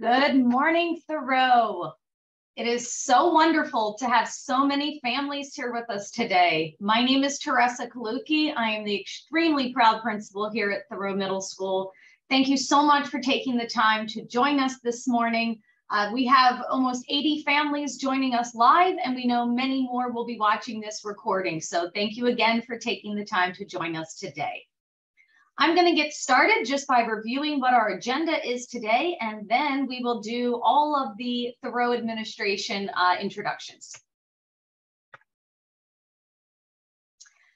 Good morning, Thoreau. It is so wonderful to have so many families here with us today. My name is Teresa Kaluki. I am the extremely proud principal here at Thoreau Middle School. Thank you so much for taking the time to join us this morning. We have almost 80 families joining us live, and we know many more will be watching this recording. So thank you again for taking the time to join us today. I'm going to get started just by reviewing what our agenda is today, and then we will do all of the Thoreau administration introductions.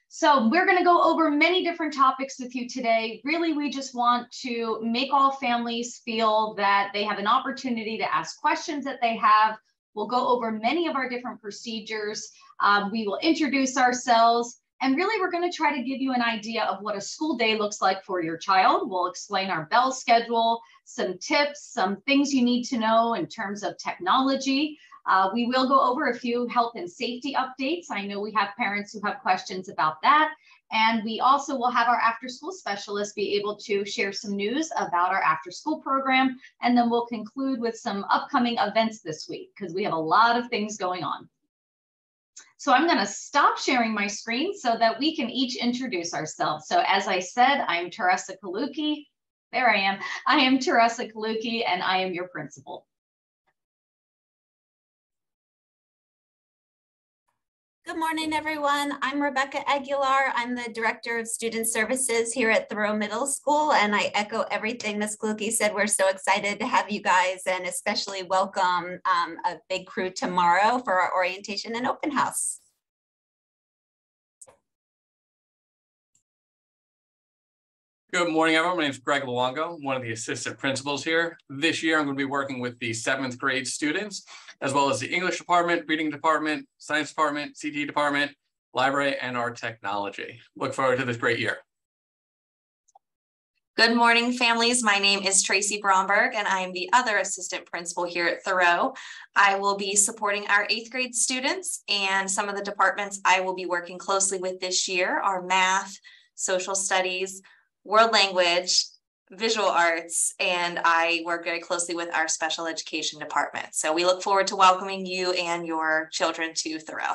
So we're going to go over many different topics with you today. Really, we just want to make all families feel that they have an opportunity to ask questions that they have. We'll go over many of our different procedures. We will introduce ourselves. And really, we're going to try to give you an idea of what a school day looks like for your child. We'll explain our bell schedule, some tips, some things you need to know in terms of technology. We will go over a few health and safety updates. I know we have parents who have questions about that. And we also will have our after-school specialists be able to share some news about our after-school program. And then we'll conclude with some upcoming events this week, because we have a lot of things going on. So I'm going to stop sharing my screen so that we can each introduce ourselves. So as I said, I'm Teresa Kaluki. There I am. I am Teresa Kaluki, and I am your principal. Good morning, everyone. I'm Rebecca Aguilar. I'm the Director of Student Services here at Thoreau Middle School, and I echo everything Ms. Kaluki said. We're so excited to have you guys, and especially welcome a big crew tomorrow for our orientation and open house. Good morning, everyone. My name is Greg Luongo. I'm one of the assistant principals here. This year, I'm going to be working with the 7th grade students, as well as the English department, reading department, science department, CT department, library, and our technology. Look forward to this great year. Good morning, families. My name is Tracy Bromberg, and I am the other assistant principal here at Thoreau. I will be supporting our 8th grade students, and some of the departments I will be working closely with this year are math, social studies, world language, visual arts, and I work very closely with our special education department. So we look forward to welcoming you and your children to Thoreau.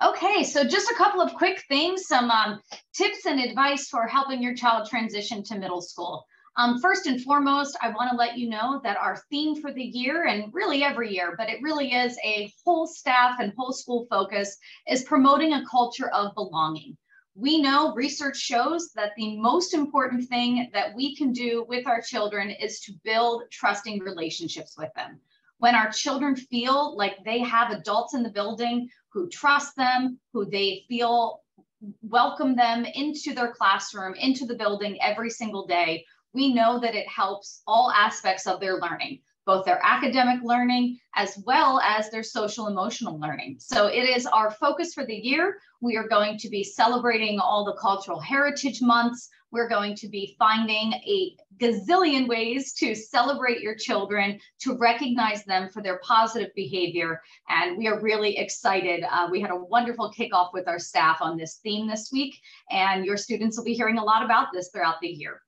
Okay, so just a couple of quick things, some tips and advice for helping your child transition to middle school. First and foremost, I want to let you know that our theme for the year, and really every year, but it really is a whole staff and whole school focus, is promoting a culture of belonging. We know research shows that the most important thing that we can do with our children is to build trusting relationships with them. When our children feel like they have adults in the building who trust them, who they feel welcome them into their classroom, into the building every single day, we know that it helps all aspects of their learning, both their academic learning as well as their social emotional learning. So it is our focus for the year. We are going to be celebrating all the cultural heritage months. We're going to be finding a gazillion ways to celebrate your children, to recognize them for their positive behavior. And we are really excited. We had a wonderful kickoff with our staff on this theme this week, and your students will be hearing a lot about this throughout the year.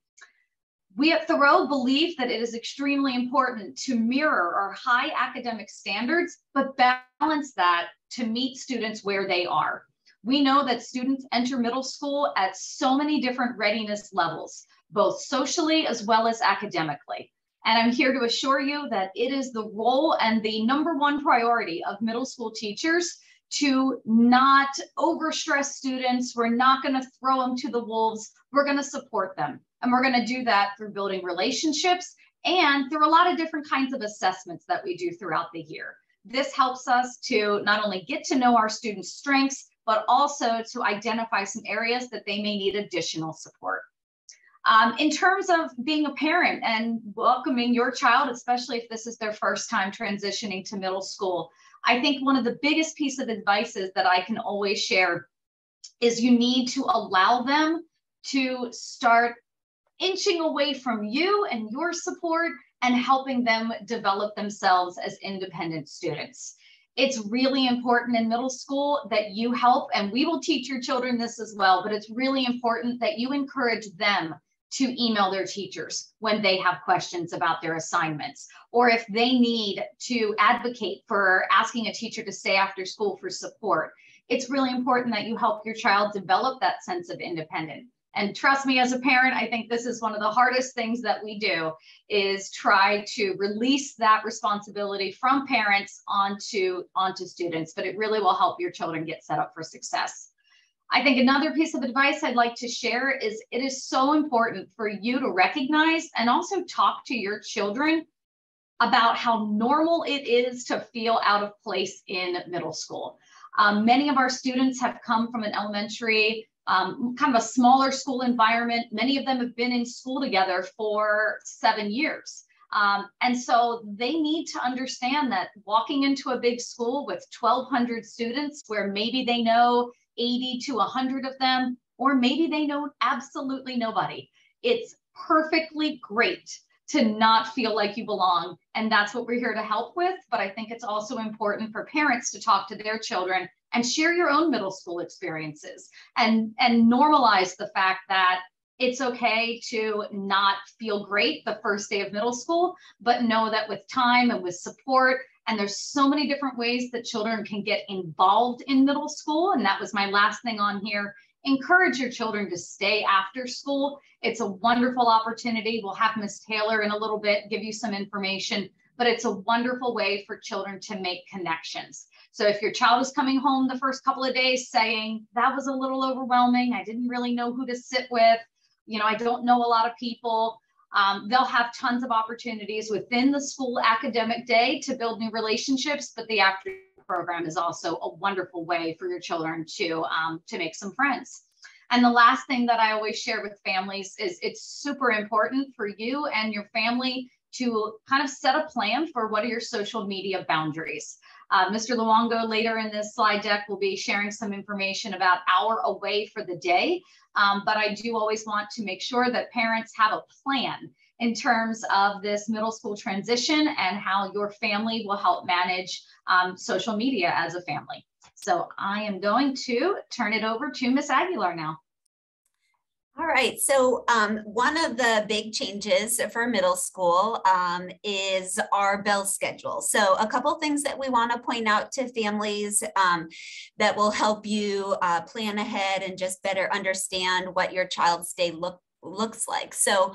We at Thoreau believe that it is extremely important to mirror our high academic standards, but balance that to meet students where they are. We know that students enter middle school at so many different readiness levels, both socially as well as academically. And I'm here to assure you that it is the role and the #1 priority of middle school teachers to not overstress students. We're not going to throw them to the wolves. We're going to support them. And we're going to do that through building relationships and through a lot of different kinds of assessments that we do throughout the year. This helps us to not only get to know our students' strengths, but also to identify some areas that they may need additional support. In terms of being a parent and welcoming your child, especially if this is their first time transitioning to middle school, I think one of the biggest pieces of advice that I can always share is you need to allow them to start inching away from you and your support and helping them develop themselves as independent students. It's really important in middle school that you help, and we will teach your children this as well, but it's really important that you encourage them to email their teachers when they have questions about their assignments, or if they need to advocate for asking a teacher to stay after school for support. It's really important that you help your child develop that sense of independence. And trust me, as a parent, I think this is one of the hardest things that we do, is try to release that responsibility from parents onto students, but it really will help your children get set up for success. I think another piece of advice I'd like to share is it is so important for you to recognize and also talk to your children about how normal it is to feel out of place in middle school. Many of our students have come from an elementary, kind of a smaller school environment. Many of them have been in school together for 7 years. And so they need to understand that walking into a big school with 1,200 students, where maybe they know 80 to 100 of them, or maybe they know absolutely nobody, it's perfectly great to not feel like you belong. And that's what we're here to help with. But I think it's also important for parents to talk to their children and share your own middle school experiences, and normalize the fact that it's okay to not feel great the first day of middle school, but know that with time and with support, and there's so many different ways that children can get involved in middle school. And that was my last thing on here. Encourage your children to stay after school. It's a wonderful opportunity. We'll have Ms. Taylor in a little bit give you some information, but it's a wonderful way for children to make connections. So if your child is coming home the first couple of days saying, that was a little overwhelming, I didn't really know who to sit with, I don't know a lot of people, they'll have tons of opportunities within the school academic day to build new relationships, but the after program is also a wonderful way for your children to make some friends. And the last thing that I always share with families is it's super important for you and your family to kind of set a plan for what are your social media boundaries. Mr. Luongo later in this slide deck will be sharing some information about our away for the day. But I do always want to make sure that parents have a plan in terms of this middle school transition and how your family will help manage social media as a family. So I am going to turn it over to Ms. Aguilar now. All right, so one of the big changes for middle school is our bell schedule. So a couple things that we want to point out to families that will help you plan ahead and just better understand what your child's day looks like. So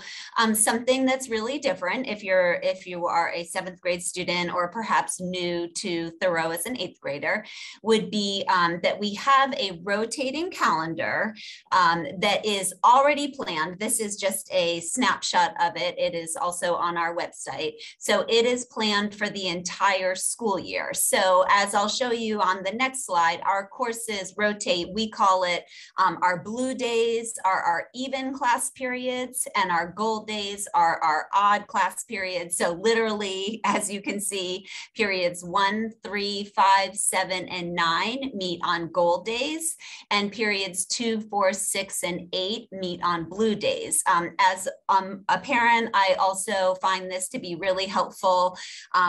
something that's really different if you are a 7th grade student or perhaps new to Thoreau as an 8th grader would be that we have a rotating calendar that is already planned. This is just a snapshot of it. It is also on our website. So it is planned for the entire school year. So as I'll show you on the next slide, our courses rotate. We call it our blue days are our even class periods, and our gold days are our odd class periods. So literally, as you can see, periods 1, 3, 5, 7, and 9 meet on gold days, and periods 2, 4, 6, and 8 meet on blue days. As a parent, I also find this to be really helpful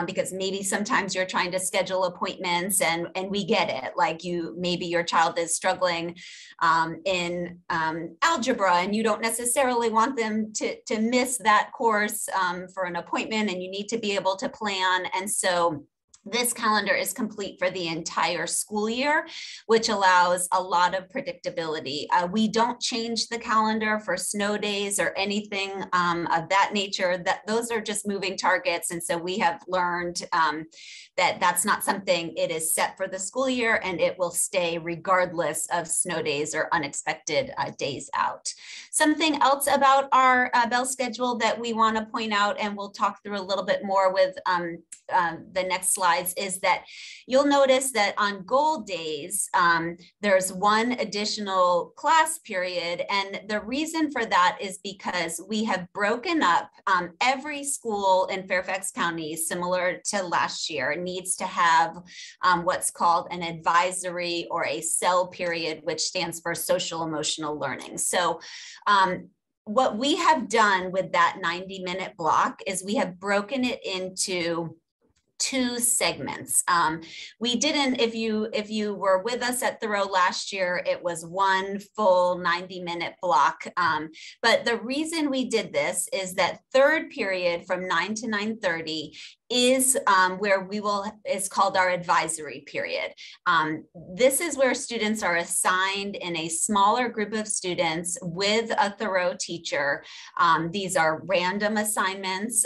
because maybe sometimes you're trying to schedule appointments, and we get it. Like maybe your child is struggling in algebra, and you don't necessarily want them to miss that course for an appointment, and you need to be able to plan. And so this calendar is complete for the entire school year, which allows a lot of predictability. We don't change the calendar for snow days or anything of that nature. Those are just moving targets. And so we have learned that that's not something. It is set for the school year, and it will stay regardless of snow days or unexpected days out. Something else about our bell schedule that we want to point out, and we'll talk through a little bit more with the next slides, is that you'll notice that on gold days, there's one additional class period. And the reason for that is because we have broken up every school in Fairfax County, similar to last year, needs to have what's called an advisory or a cell period, which stands for social emotional learning. So what we have done with that 90-minute block is we have broken it into 2 segments. We didn't, if you were with us at Thoreau last year, it was 1 full 90-minute block. But the reason we did this is that 3rd period from 9 to 9:30 is where it's called our advisory period. This is where students are assigned in a smaller group of students with a Thoreau teacher. These are random assignments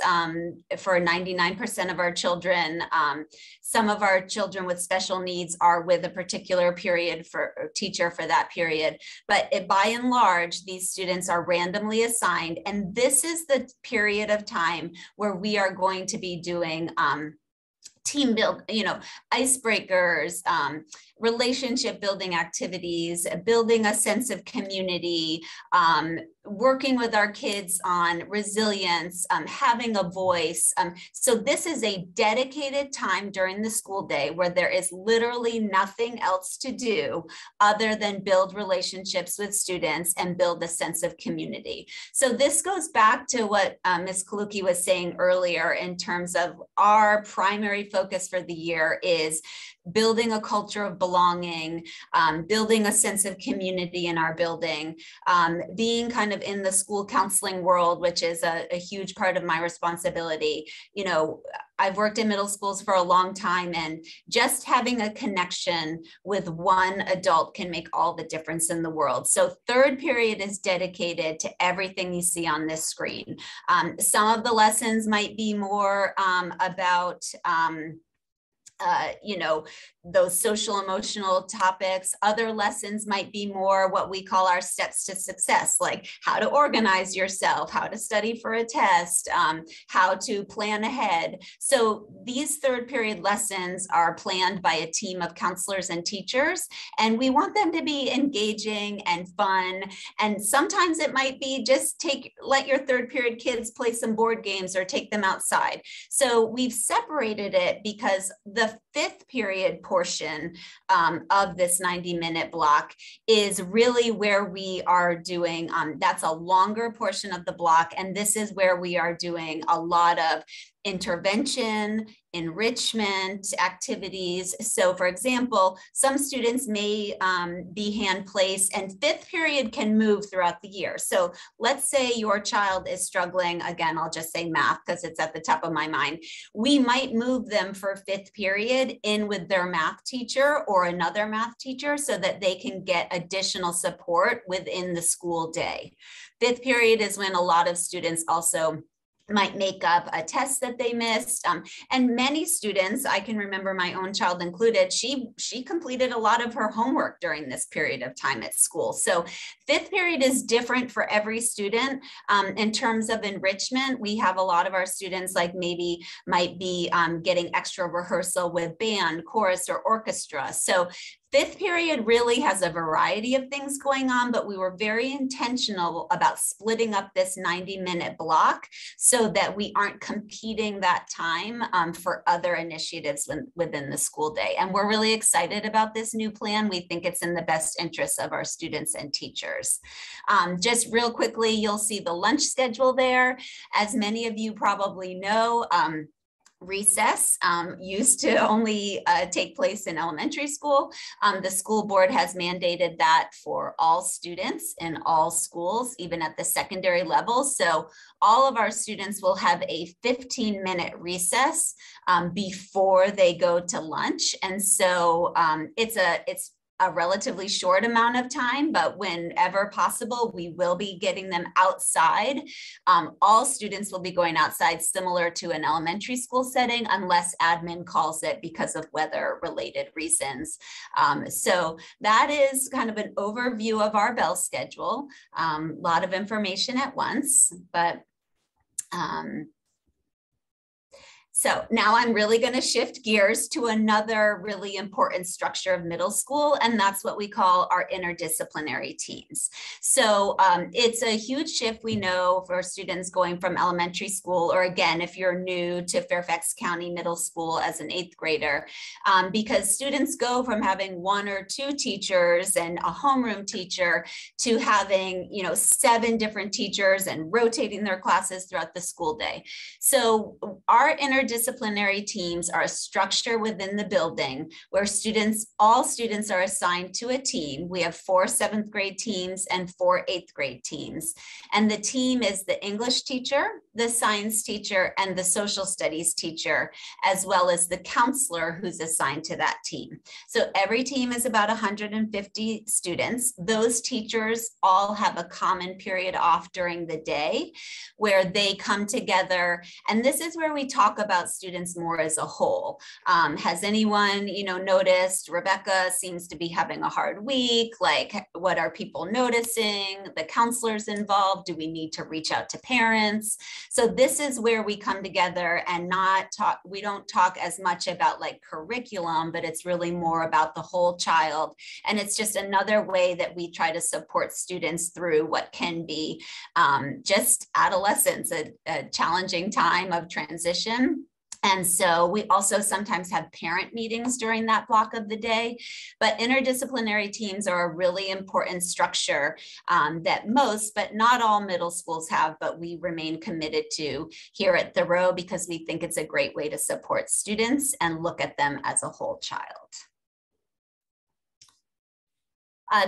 for 99% of our children. Some of our children with special needs are with a particular teacher for that period. But by and large, these students are randomly assigned. And this is the period of time where we are going to be doing team build, icebreakers, relationship building activities, building a sense of community, working with our kids on resilience, having a voice. So this is a dedicated time during the school day where there is literally nothing else to do other than build relationships with students and build a sense of community. So this goes back to what Ms. Kaluki was saying earlier in terms of our primary focus for the year is building a culture of belonging, building a sense of community in our building, being kind of in the school counseling world, which is a huge part of my responsibility. I've worked in middle schools for a long time, and just having a connection with one adult can make all the difference in the world. So 3rd period is dedicated to everything you see on this screen. Some of the lessons might be more about those social emotional topics. Other lessons might be more what we call our steps to success, like how to organize yourself, how to study for a test, how to plan ahead. So these 3rd period lessons are planned by a team of counselors and teachers, and we want them to be engaging and fun. And sometimes it might be just let your 3rd period kids play some board games or take them outside. So we've separated it because the 5th period portion of this 90-minute block is really where we are doing, that's a longer portion of the block. And this is where we are doing a lot of intervention, enrichment activities. So for example, some students may be hand placed, and 5th period can move throughout the year. So let's say your child is struggling, again, I'll just say math because it's at the top of my mind. We might move them for 5th period in with their math teacher or another math teacher so that they can get additional support within the school day. 5th period is when a lot of students also might make up a test that they missed. And many students, I can remember my own child included, she completed a lot of her homework during this period of time at school. So 5th period is different for every student. In terms of enrichment, we have a lot of our students might be getting extra rehearsal with band, chorus, or orchestra. So 5th period really has a variety of things going on, but we were very intentional about splitting up this 90-minute block so that we aren't competing that time for other initiatives within the school day. And we're really excited about this new plan. We think it's in the best interest of our students and teachers. Just real quickly, you'll see the lunch schedule there. As many of you probably know, recess used to only take place in elementary school. The school board has mandated that for all students in all schools, even at the secondary level. So all of our students will have a 15-minute recess before they go to lunch. And so it's a relatively short amount of time, but whenever possible, we will be getting them outside. All students will be going outside, similar to an elementary school setting, unless admin calls it because of weather-related reasons. So that is kind of an overview of our bell schedule. A lot of information at once, but So now I'm really going to shift gears to another really important structure of middle school, and that's what we call our interdisciplinary teams. So it's a huge shift, we know, for students going from elementary school, or again, if you're new to Fairfax County Middle School as an 8th grader, because students go from having 1 or 2 teachers and a homeroom teacher to having, 7 different teachers and rotating their classes throughout the school day. So our interdisciplinary teams are a structure within the building where all students are assigned to a team. We have 4 7th grade teams and 4 8th grade teams. And the team is the English teacher, the science teacher, and the social studies teacher, as well as the counselor who's assigned to that team. So every team is about 150 students. Those teachers all have a common period off during the day where they come together. And this is where we talk about students more as a whole. Has anyone, noticed Rebecca seems to be having a hard week? Like, what are people noticing? The counselors involved? Do we need to reach out to parents? So this is where we come together and we don't talk as much about like curriculum, but it's really more about the whole child. And it's just another way that we try to support students through what can be just adolescence, a challenging time of transition. And so we also sometimes have parent meetings during that block of the day, but interdisciplinary teams are a really important structure that most, but not all middle schools have, but we remain committed to here at Thoreau because we think it's a great way to support students and look at them as a whole child.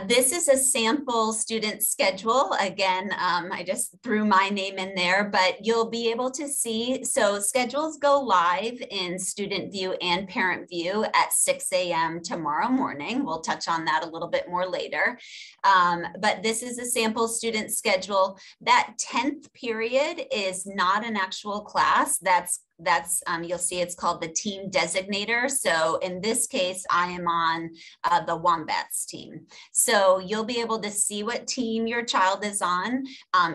This is a sample student schedule. Again, I just threw my name in there, but you'll be able to see, so schedules go live in student view and parent view at 6 a.m. tomorrow morning. We'll touch on that a little bit more later. But this is a sample student schedule. That 10th period is not an actual class. That's you'll see it's called the team designator. So in this case, I am on the Wombats team. So you'll be able to see what team your child is on.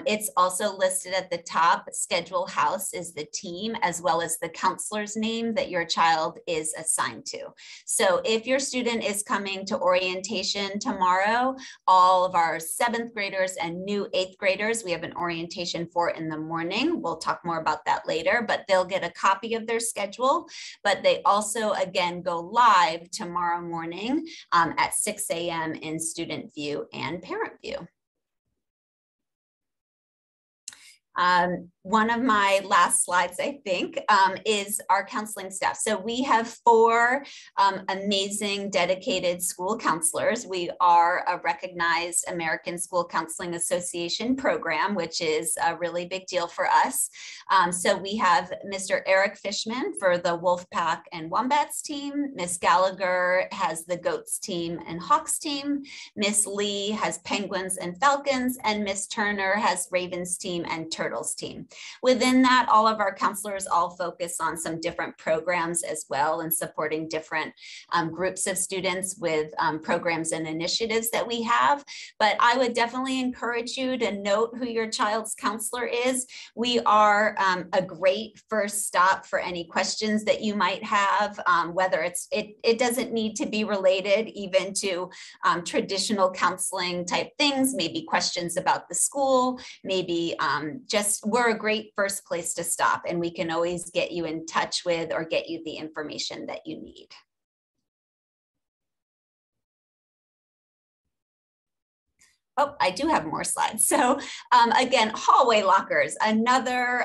It's also listed at the top. Schedule House is the team, as well as the counselor's name that your child is assigned to. So if your student is coming to orientation tomorrow, all of our 7th graders and new 8th graders, we have an orientation for in the morning. We'll talk more about that later, but they'll get a copy of their schedule, but they also again go live tomorrow morning at 6 a.m. in student view and parent view. One of my last slides, I think, is our counseling staff. So we have 4 amazing dedicated school counselors. We are a recognized American School Counseling Association program, which is a really big deal for us. So we have Mr. Eric Fishman for the Wolfpack and Wombats team. Miss Gallagher has the Goats team and Hawks team. Miss Lee has Penguins and Falcons, and Miss Turner has Ravens team and Turtles team. Within that, all of our counselors all focus on some different programs as well and supporting different groups of students with programs and initiatives that we have. But I would definitely encourage you to note who your child's counselor is. We are a great first stop for any questions that you might have, whether it doesn't need to be related even to traditional counseling type things, maybe questions about the school, maybe we're a great first place to stop, and we can always get you in touch with or get you the information that you need. Oh, I do have more slides. So again, hallway lockers, another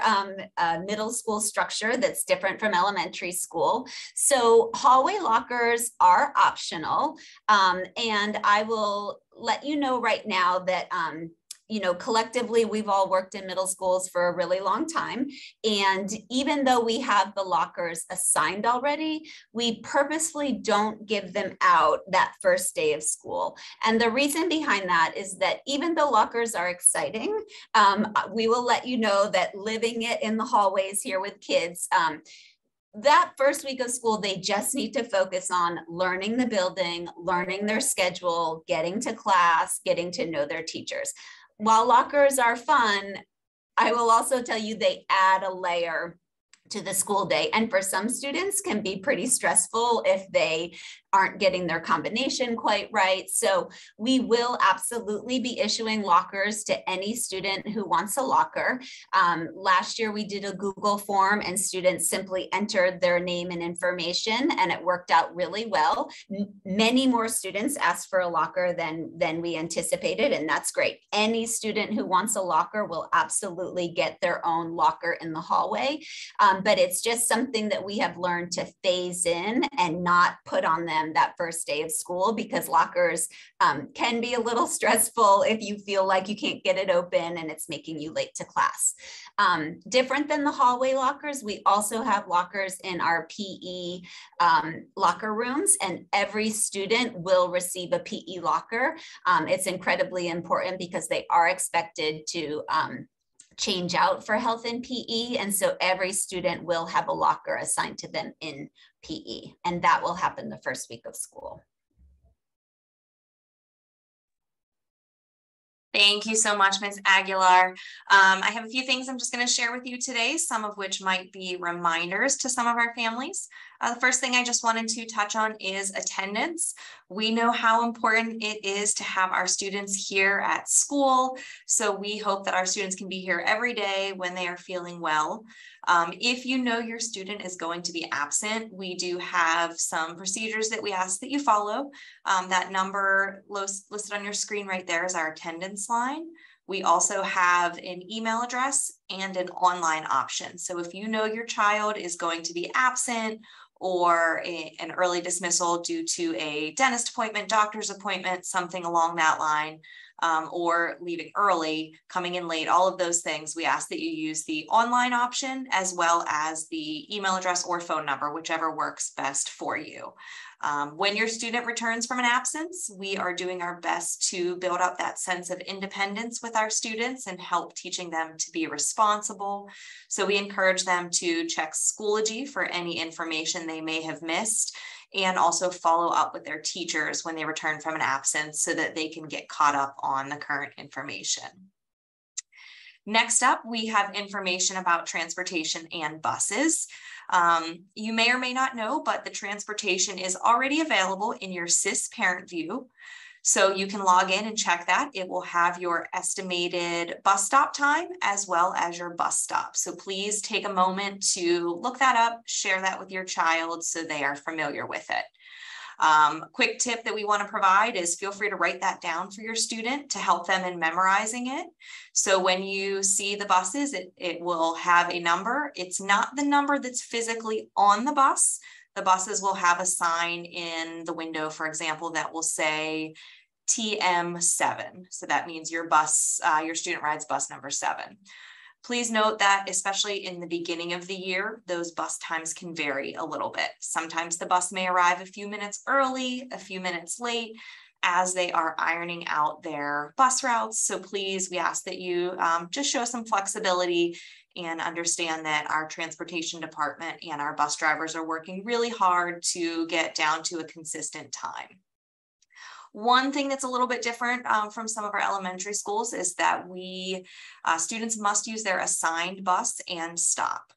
middle school structure that's different from elementary school. So hallway lockers are optional. And I will let you know right now that collectively, we've all worked in middle schools for a really long time. And even though we have the lockers assigned already, we purposefully don't give them out that first day of school. And the reason behind that is that even though lockers are exciting, we will let you know that living it in the hallways here with kids, that first week of school, they just need to focus on learning the building, learning their schedule, getting to class, getting to know their teachers. While lockers are fun, I will also tell you they add a layer to the school day. And for some students can be pretty stressful if they aren't getting their combination quite right. So we will absolutely be issuing lockers to any student who wants a locker. Last year we did a Google form and students simply entered their name and information, and it worked out really well. Many more students asked for a locker than we anticipated, and that's great. Any student who wants a locker will absolutely get their own locker in the hallway. But it's just something that we have learned to phase in and not put on them that first day of school, because lockers can be a little stressful if you feel like you can't get it open and it's making you late to class. Different than the hallway lockers, we also have lockers in our PE locker rooms, and every student will receive a PE locker. It's incredibly important because they are expected to change out for health and PE. And so every student will have a locker assigned to them in PE, and that will happen the first week of school. Thank you so much, Ms. Aguilar. I have a few things I'm just going to share with you today, some of which might be reminders to some of our families. The first thing I just wanted to touch on is attendance. We know how important it is to have our students here at school, so we hope that our students can be here every day when they are feeling well. If you know your student is going to be absent, we do have some procedures that we ask that you follow. That number listed on your screen right there is our attendance line. We also have an email address and an online option. So if you know your child is going to be absent or an early dismissal due to a dentist appointment, doctor's appointment, something along that line, or leaving early, coming in late, all of those things, we ask that you use the online option as well as the email address or phone number, whichever works best for you. When your student returns from an absence, we are doing our best to build up that sense of independence with our students and help teaching them to be responsible. So we encourage them to check Schoology for any information they may have missed, and also follow up with their teachers when they return from an absence so that they can get caught up on the current information. Next up, we have information about transportation and buses. You may or may not know, but the transportation is already available in your SIS parent view. So you can log in and check that. It will have your estimated bus stop time as well as your bus stop. So please take a moment to look that up, share that with your child so they are familiar with it. Quick tip that we want to provide is feel free to write that down for your student to help them in memorizing it. So when you see the buses, it will have a number. It's not the number that's physically on the bus. The buses will have a sign in the window, for example, that will say TM7. So that means your bus, your student rides bus number 7. Please note that, especially in the beginning of the year, those bus times can vary a little bit. Sometimes the bus may arrive a few minutes early, a few minutes late, as they are ironing out their bus routes. So please, we ask that you just show some flexibility and understand that our transportation department and our bus drivers are working really hard to get down to a consistent time. One thing that's a little bit different from some of our elementary schools is that students must use their assigned bus and stop.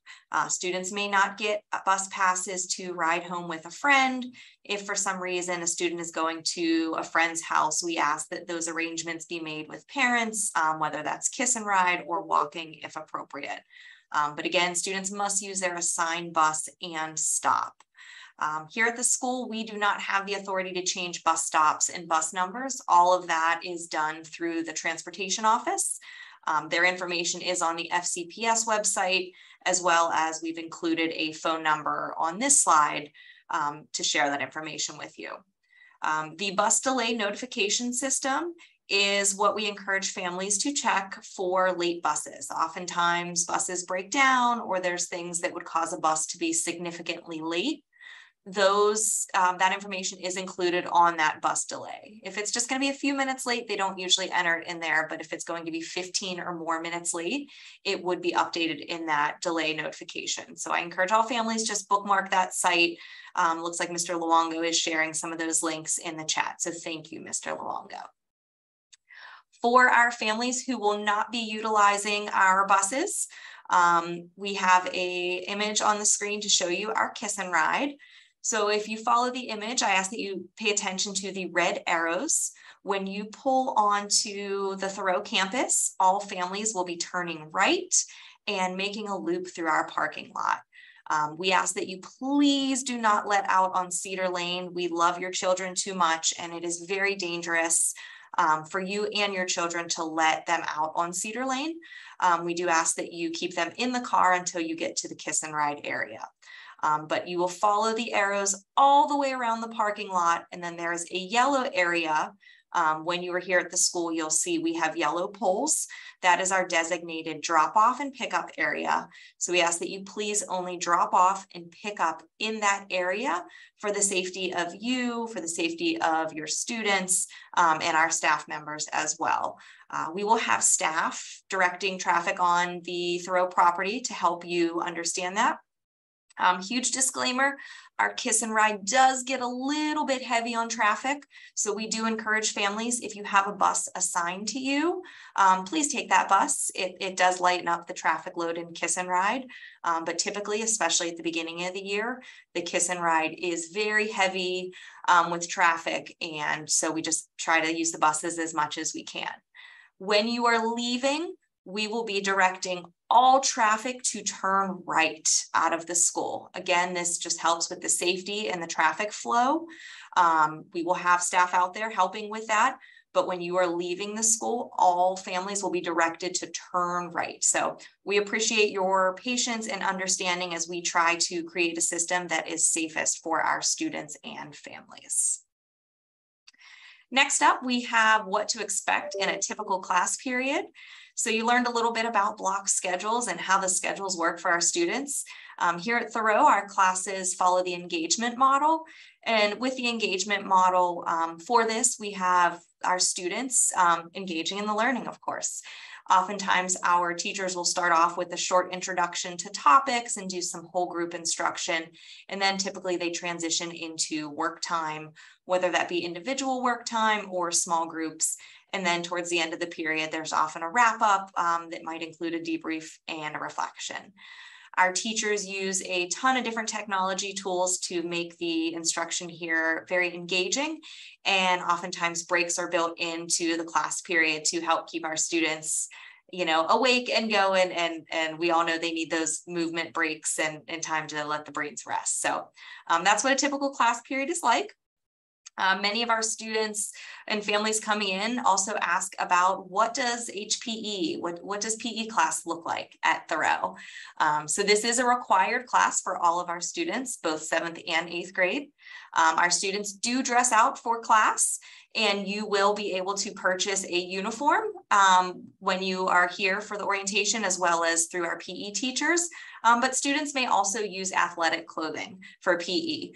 Students may not get bus passes to ride home with a friend. If for some reason a student is going to a friend's house, we ask that those arrangements be made with parents, whether that's kiss and ride or walking if appropriate. But again, students must use their assigned bus and stop. Here at the school, we do not have the authority to change bus stops and bus numbers. All of that is done through the transportation office. Their information is on the FCPS website, as well as we've included a phone number on this slide to share that information with you. The bus delay notification system is what we encourage families to check for late buses. Oftentimes buses break down or there's things that would cause a bus to be significantly late. That information is included on that bus delay. If it's just going to be a few minutes late, they don't usually enter it in there, but if it's going to be 15 or more minutes late, it would be updated in that delay notification. So I encourage all families just bookmark that site. Looks like Mr. Luongo is sharing some of those links in the chat. So thank you, Mr. Luongo. For our families who will not be utilizing our buses, we have an image on the screen to show you our kiss and ride. So if you follow the image, I ask that you pay attention to the red arrows. When you pull onto the Thoreau campus, all families will be turning right and making a loop through our parking lot. We ask that you please do not let out on Cedar Lane. We love your children too much, and it is very dangerous for you and your children to let them out on Cedar Lane. We do ask that you keep them in the car until you get to the kiss and ride area. But you will follow the arrows all the way around the parking lot, and then there is a yellow area. When you are here at the school, you'll see we have yellow poles. That is our designated drop off and pickup area. So we ask that you please only drop off and pick up in that area for the safety of you, for the safety of your students, and our staff members as well. We will have staff directing traffic on the Thoreau property to help you understand that. Huge disclaimer, our kiss and ride does get a little bit heavy on traffic. So we do encourage families, if you have a bus assigned to you, please take that bus. It does lighten up the traffic load in kiss and ride. But typically, especially at the beginning of the year, the kiss and ride is very heavy with traffic. And so we just try to use the buses as much as we can. When you are leaving, we will be directing all traffic to turn right out of the school. Again, this just helps with the safety and the traffic flow. We will have staff out there helping with that. But when you are leaving the school, all families will be directed to turn right. So we appreciate your patience and understanding as we try to create a system that is safest for our students and families. Next up, we have what to expect in a typical class period. So you learned a little bit about block schedules and how the schedules work for our students. Here at Thoreau, our classes follow the engagement model. And with the engagement model for this, we have our students engaging in the learning, of course. Oftentimes, our teachers will start off with a short introduction to topics and do some whole group instruction. And then typically they transition into work time, whether that be individual work time or small groups. And then towards the end of the period, there's often a wrap up that might include a debrief and a reflection. Our teachers use a ton of different technology tools to make the instruction here very engaging. And oftentimes breaks are built into the class period to help keep our students, awake and going. And we all know they need those movement breaks and time to let the brains rest. So that's what a typical class period is like. Many of our students and families coming in also ask about what does HPE, what does PE class look like at Thoreau? So this is a required class for all of our students, both 7th and 8th grade. Our students do dress out for class, and you will be able to purchase a uniform when you are here for the orientation, as well as through our PE teachers. But students may also use athletic clothing for PE.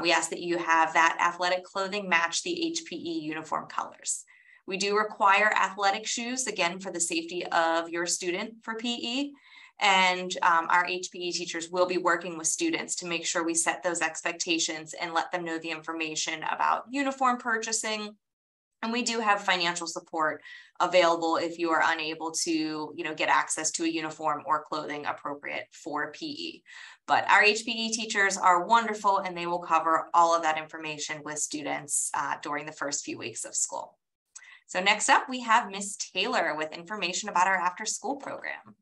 We ask that you have that athletic clothing match the HPE uniform colors. We do require athletic shoes, again, for the safety of your student for PE. And our HPE teachers will be working with students to make sure we set those expectations and let them know the information about uniform purchasing. And we do have financial support available if you are unable to, get access to a uniform or clothing appropriate for PE. But our HPE teachers are wonderful, and they will cover all of that information with students during the first few weeks of school. So next up, we have Miss Taylor with information about our after-school program.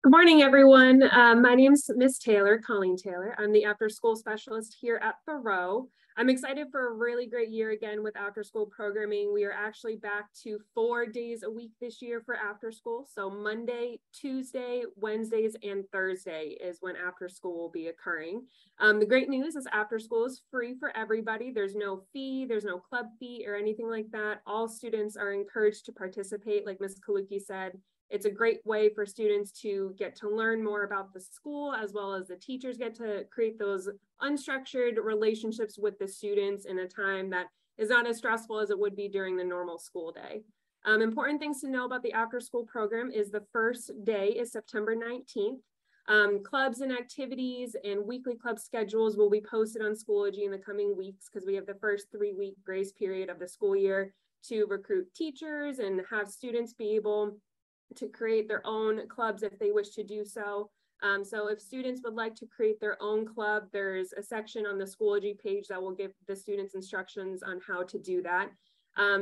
Good morning, everyone. My name is Miss Taylor, Colleen Taylor. I'm the after-school specialist here at Thoreau. I'm excited for a really great year again with after-school programming. We are actually back to 4 days a week this year for after-school. So Monday, Tuesday, Wednesdays, and Thursday is when after-school will be occurring. The great news is after-school is free for everybody. There's no fee, there's no club fee or anything like that. All students are encouraged to participate, like Ms. Kaluki said. It's a great way for students to get to learn more about the school, as well as the teachers get to create those unstructured relationships with the students in a time that is not as stressful as it would be during the normal school day. Important things to know about the after school program is the first day is September 19th. Clubs and activities and weekly club schedules will be posted on Schoology in the coming weeks because we have the first 3-week grace period of the school year. to recruit teachers and have students be able to create their own clubs if they wish to do so. So if students would like to create their own club, there's a section on the Schoology page that will give the students instructions on how to do that.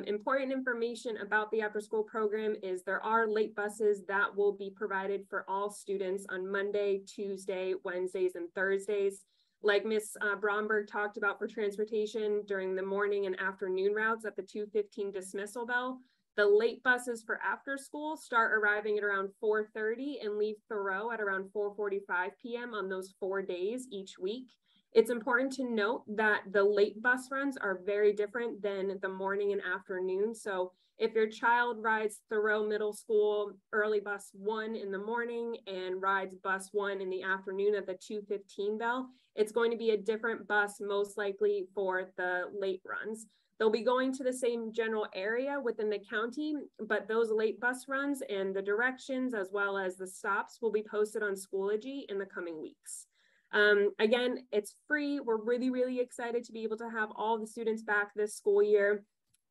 Important information about the after school program is there are late buses that will be provided for all students on Monday, Tuesday, Wednesdays, and Thursdays. Like Ms. Bromberg talked about for transportation during the morning and afternoon routes at the 2:15 dismissal bell. The late buses for after school start arriving at around 4:30 and leave Thoreau at around 4:45 p.m. on those 4 days each week. It's important to note that the late bus runs are very different than the morning and afternoon. So if your child rides Thoreau Middle School early bus 1 in the morning and rides bus 1 in the afternoon at the 2:15 bell, it's going to be a different bus most likely for the late runs. They'll be going to the same general area within the county, but those late bus runs and the directions as well as the stops will be posted on Schoology in the coming weeks. Again, it's free. We're really, really excited to be able to have all the students back this school year.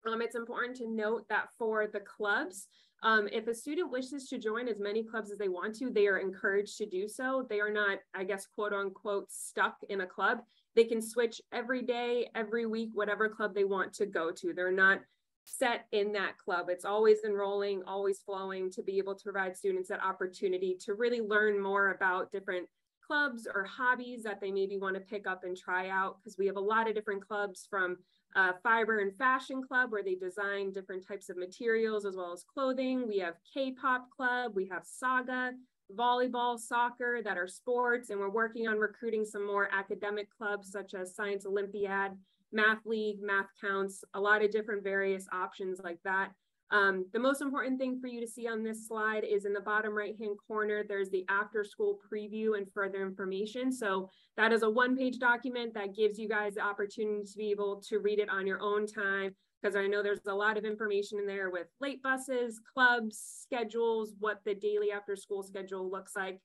It's important to note that for the clubs, if a student wishes to join as many clubs as they want to, they are encouraged to do so. They are not, I guess, quote unquote, stuck in a club. They can switch every day, every week, whatever club they want to go to. They're not set in that club. It's always enrolling, always flowing to be able to provide students that opportunity to really learn more about different clubs or hobbies that they maybe want to pick up and try out, because we have a lot of different clubs, from Fiber and Fashion Club, where they design different types of materials as well as clothing. We have K-pop club, we have Saga, volleyball, soccer, that are sports, and we're working on recruiting some more academic clubs such as Science Olympiad, Math League, Math Counts, a lot of different various options like that. The most important thing for you to see on this slide is in the bottom right-hand corner, there's the after school preview and further information. So that is a one-page document that gives you guys the opportunity to be able to read it on your own time, because I know there's a lot of information in there with late buses, clubs, schedules, what the daily after school schedule looks like.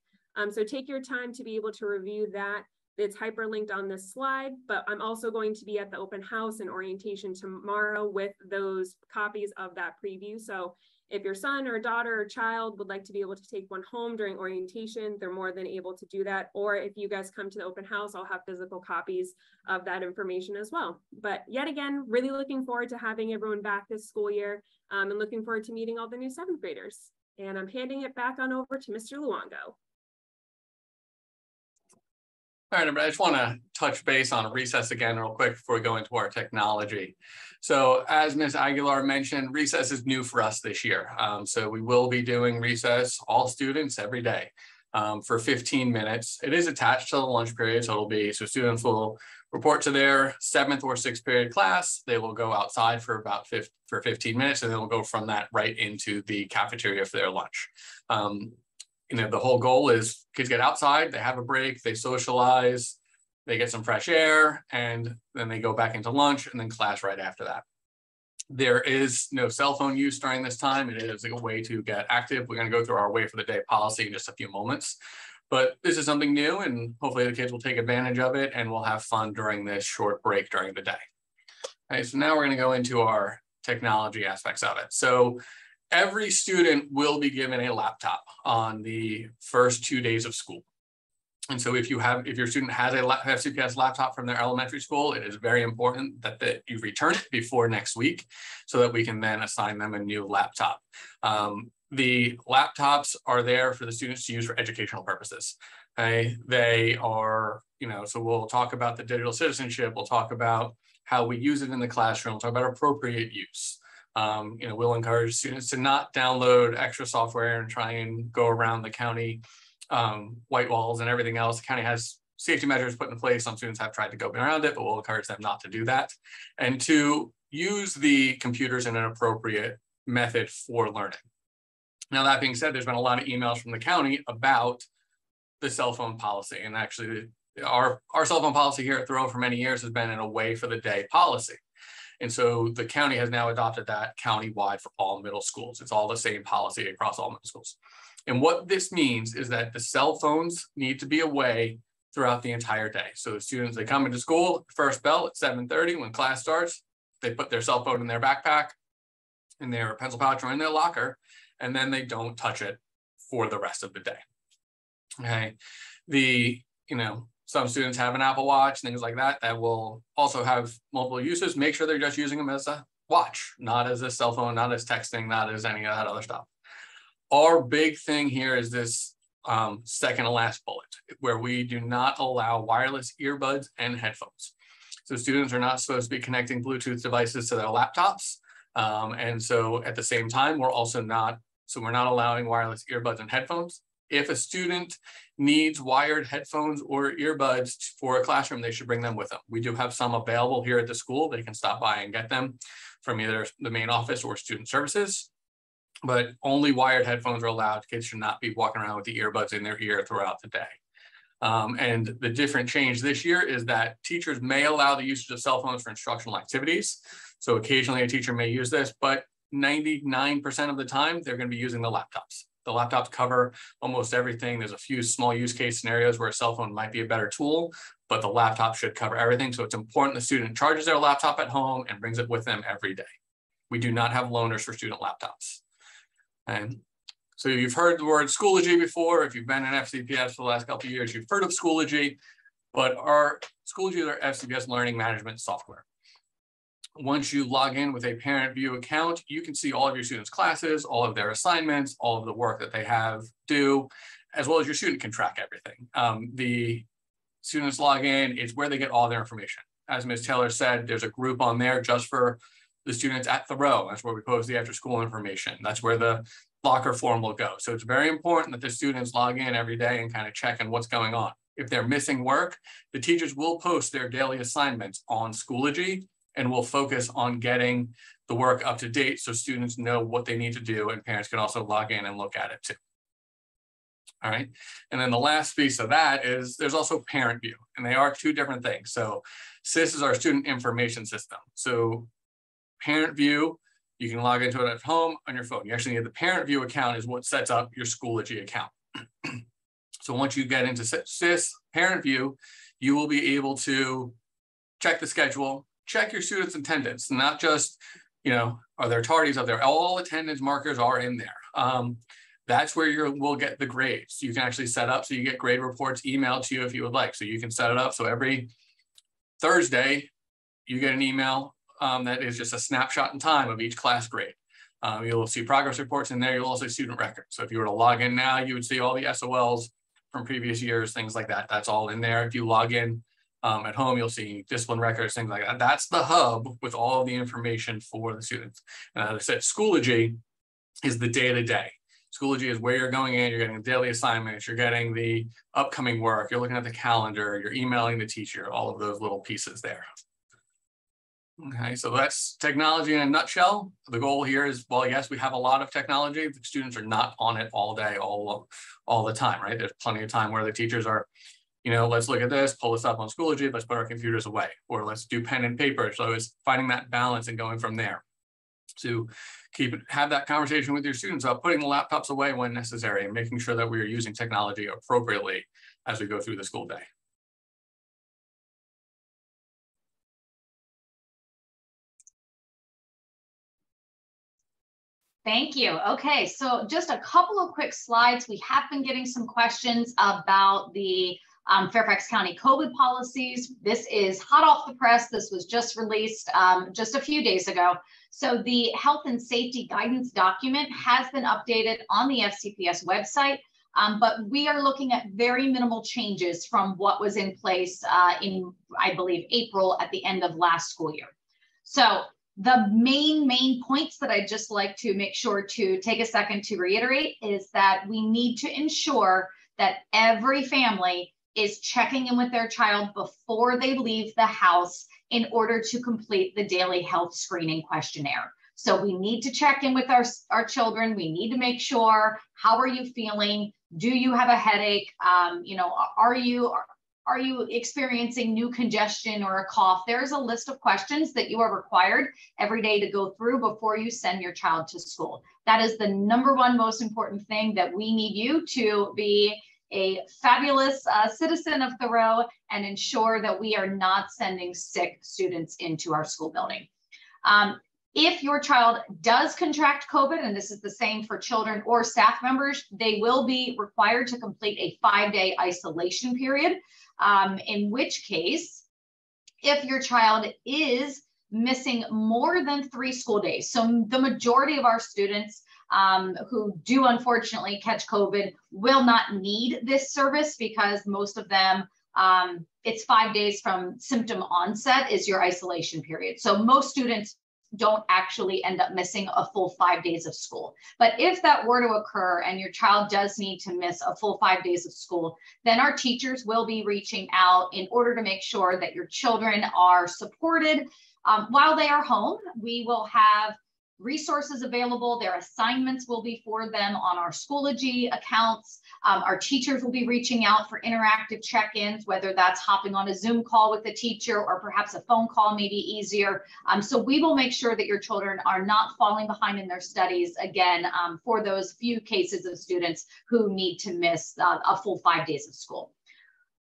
So take your time to be able to review that. It's hyperlinked on this slide, but I'm also going to be at the open house and orientation tomorrow with those copies of that preview. So if your son or daughter or child would like to be able to take one home during orientation, they're more than able to do that. Or if you guys come to the open house, I'll have physical copies of that information as well. But yet again, really looking forward to having everyone back this school year, and looking forward to meeting all the new 7th graders. And I'm handing it back on over to Mr. Luongo. All right, everybody, I just want to touch base on recess again real quick before we go into our technology. So as Ms. Aguilar mentioned, recess is new for us this year. So we will be doing recess, all students, every day for 15 minutes. It is attached to the lunch period, so students will report to their 7th or 6th period class. They will go outside for about 15 minutes, and then we'll go from that right into the cafeteria for their lunch. The whole goal is kids get outside, they have a break, they socialize, they get some fresh air, and then they go back into lunch and then class right after that. There is no cell phone use during this time. It is a way to get active. We're going to go through our way for the day policy in just a few moments, but this is something new, and hopefully the kids will take advantage of it and we'll have fun during this short break during the day. All right, so now we're going to go into our technology aspects of it. So every student will be given a laptop on the first 2 days of school. And so if your student has a CPS laptop from their elementary school, it is very important that you return it before next week so that we can then assign them a new laptop. The laptops are there for the students to use for educational purposes. Okay? They are, so we'll talk about the digital citizenship, we'll talk about how we use it in the classroom, we'll talk about appropriate use. We'll encourage students to not download extra software and try and go around the county white walls and everything else. The county has safety measures put in place. Some students have tried to go around it, but we'll encourage them not to do that and to use the computers in an appropriate method for learning. Now, that being said, there's been a lot of emails from the county about the cell phone policy, and actually our cell phone policy here at Thoreau for many years has been an away for the day policy. And so the county has now adopted that countywide for all middle schools. It's all the same policy across all middle schools. And what this means is that the cell phones need to be away throughout the entire day. So the students, they come into school, first bell at 7:30 when class starts, they put their cell phone in their backpack, in their pencil pouch or in their locker, and then they don't touch it for the rest of the day. Okay, some students have an Apple Watch, things like that, that will also have multiple uses. Make sure they're just using them as a watch, not as a cell phone, not as texting, not as any of that other stuff. Our big thing here is this second to last bullet, where we do not allow wireless earbuds and headphones. So students are not supposed to be connecting Bluetooth devices to their laptops. And so at the same time, we're not allowing wireless earbuds and headphones. If a student needs wired headphones or earbuds for a classroom, they should bring them with them. We do have some available here at the school. They can stop by and get them from either the main office or student services, but only wired headphones are allowed. Kids should not be walking around with the earbuds in their ear throughout the day. And the different change this year is that teachers may allow the usage of cell phones for instructional activities. So occasionally a teacher may use this, but 99% of the time, they're going to be using the laptops. The laptops cover almost everything. There's a few small use case scenarios where a cell phone might be a better tool, but the laptop should cover everything. So it's important the student charges their laptop at home and brings it with them every day. We do not have loaners for student laptops. And so you've heard the word Schoology before. If you've been in FCPS for the last couple of years, you've heard of Schoology, but our Schoology is our FCPS learning management software. Once you log in with a parent view account, you can see all of your students' classes, all of their assignments, all of the work that they have due, as well as your student can track everything. The students log in, it's where they get all their information. As Ms. Taylor said, there's a group on there just for the students at Thoreau. That's where we post the after school information. That's where the locker form will go. So it's very important that the students log in every day and kind of check on what's going on. If they're missing work, the teachers will post their daily assignments on Schoology, and we'll focus on getting the work up to date so students know what they need to do, and parents can also log in and look at it too. All right, and then the last piece of that is there's also Parent View, and they are two different things. So SIS is our student information system. So Parent View, you can log into it at home on your phone. You actually need the Parent View account is what sets up your Schoology account. So once you get into SIS Parent View, you will be able to check the schedule, check your students' attendance, not just, are there tardies up there? All attendance markers are in there. That's where we'll get the grades. You can actually set up so you get grade reports emailed to you if you would like. So you can set it up so every Thursday you get an email that is just a snapshot in time of each class grade. You'll see progress reports in there. You'll also see student records. So if you were to log in now, you would see all the SOLs from previous years, things like that. That's all in there. If you log in at home, you'll see discipline records, things like that. That's the hub with all of the information for the students. And as I said, Schoology is the day-to-day. Schoology is where you're going in, you're getting the daily assignments, you're getting the upcoming work, you're looking at the calendar, you're emailing the teacher, all of those little pieces there. Okay, so that's technology in a nutshell. The goal here is, well, yes, we have a lot of technology. The students are not on it all day, all the time, right? There's plenty of time where the teachers are, let's look at this, pull this up on Schoology, let's put our computers away, or let's do pen and paper. So it's finding that balance and going from there to have that conversation with your students about putting the laptops away when necessary and making sure that we are using technology appropriately as we go through the school day. Thank you. Okay, so just a couple of quick slides. We have been getting some questions about the Fairfax County COVID policies. This is hot off the press. This was just released just a few days ago. So the health and safety guidance document has been updated on the FCPS website, but we are looking at very minimal changes from what was in place in, I believe, April at the end of last school year. So the main points that I'd just like to make sure to take a second to reiterate is that we need to ensure that every family is checking in with their child before they leave the house in order to complete the daily health screening questionnaire. So we need to check in with our children. We need to make sure, how are you feeling? Do you have a headache? Are you experiencing new congestion or a cough? There's a list of questions that you are required every day to go through before you send your child to school. That is the #1 most important thing that we need you to be a fabulous citizen of Thoreau and ensure that we are not sending sick students into our school building. If your child does contract COVID, and this is the same for children or staff members, they will be required to complete a 5-day isolation period, in which case, if your child is missing more than 3 school days, so the majority of our students who do unfortunately catch COVID will not need this service, because most of them, it's 5 days from symptom onset is your isolation period. So most students don't actually end up missing a full 5 days of school. But if that were to occur and your child does need to miss a full 5 days of school, then our teachers will be reaching out in order to make sure that your children are supported while they are home. We will have resources available. Their assignments will be for them on our Schoology accounts. Our teachers will be reaching out for interactive check-ins, whether that's hopping on a Zoom call with the teacher or perhaps a phone call may be easier. So we will make sure that your children are not falling behind in their studies, again, for those few cases of students who need to miss a full 5 days of school.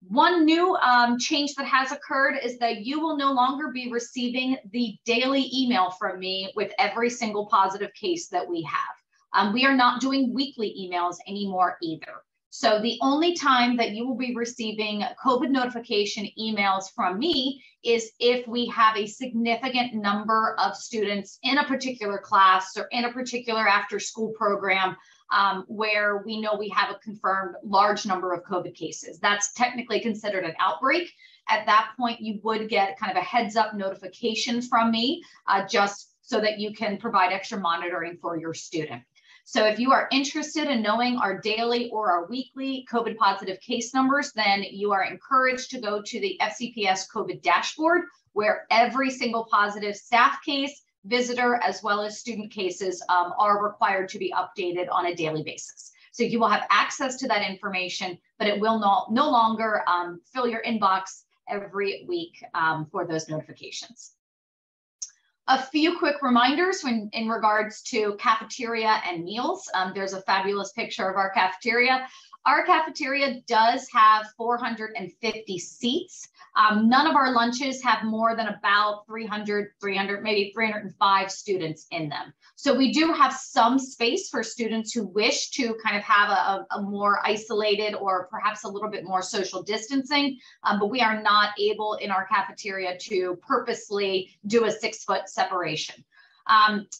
One new change that has occurred is that you will no longer be receiving the daily email from me with every single positive case that we have. We are not doing weekly emails anymore either. So the only time that you will be receiving COVID notification emails from me is if we have a significant number of students in a particular class or in a particular after-school program where we know we have a confirmed large number of COVID cases. That's technically considered an outbreak. At that point, you would get kind of a heads up notification from me just so that you can provide extra monitoring for your student. So if you are interested in knowing our daily or our weekly COVID positive case numbers, then you are encouraged to go to the FCPS COVID dashboard, where every single positive staff case, visitor, as well as student cases are required to be updated on a daily basis. So you will have access to that information, but it will no longer fill your inbox every week for those notifications. A few quick reminders in regards to cafeteria and meals. There's a fabulous picture of our cafeteria. Our cafeteria does have 450 seats. None of our lunches have more than about 300, maybe 305 students in them. So we do have some space for students who wish to kind of have a more isolated or perhaps a little bit more social distancing, but we are not able in our cafeteria to purposely do a 6-foot separation.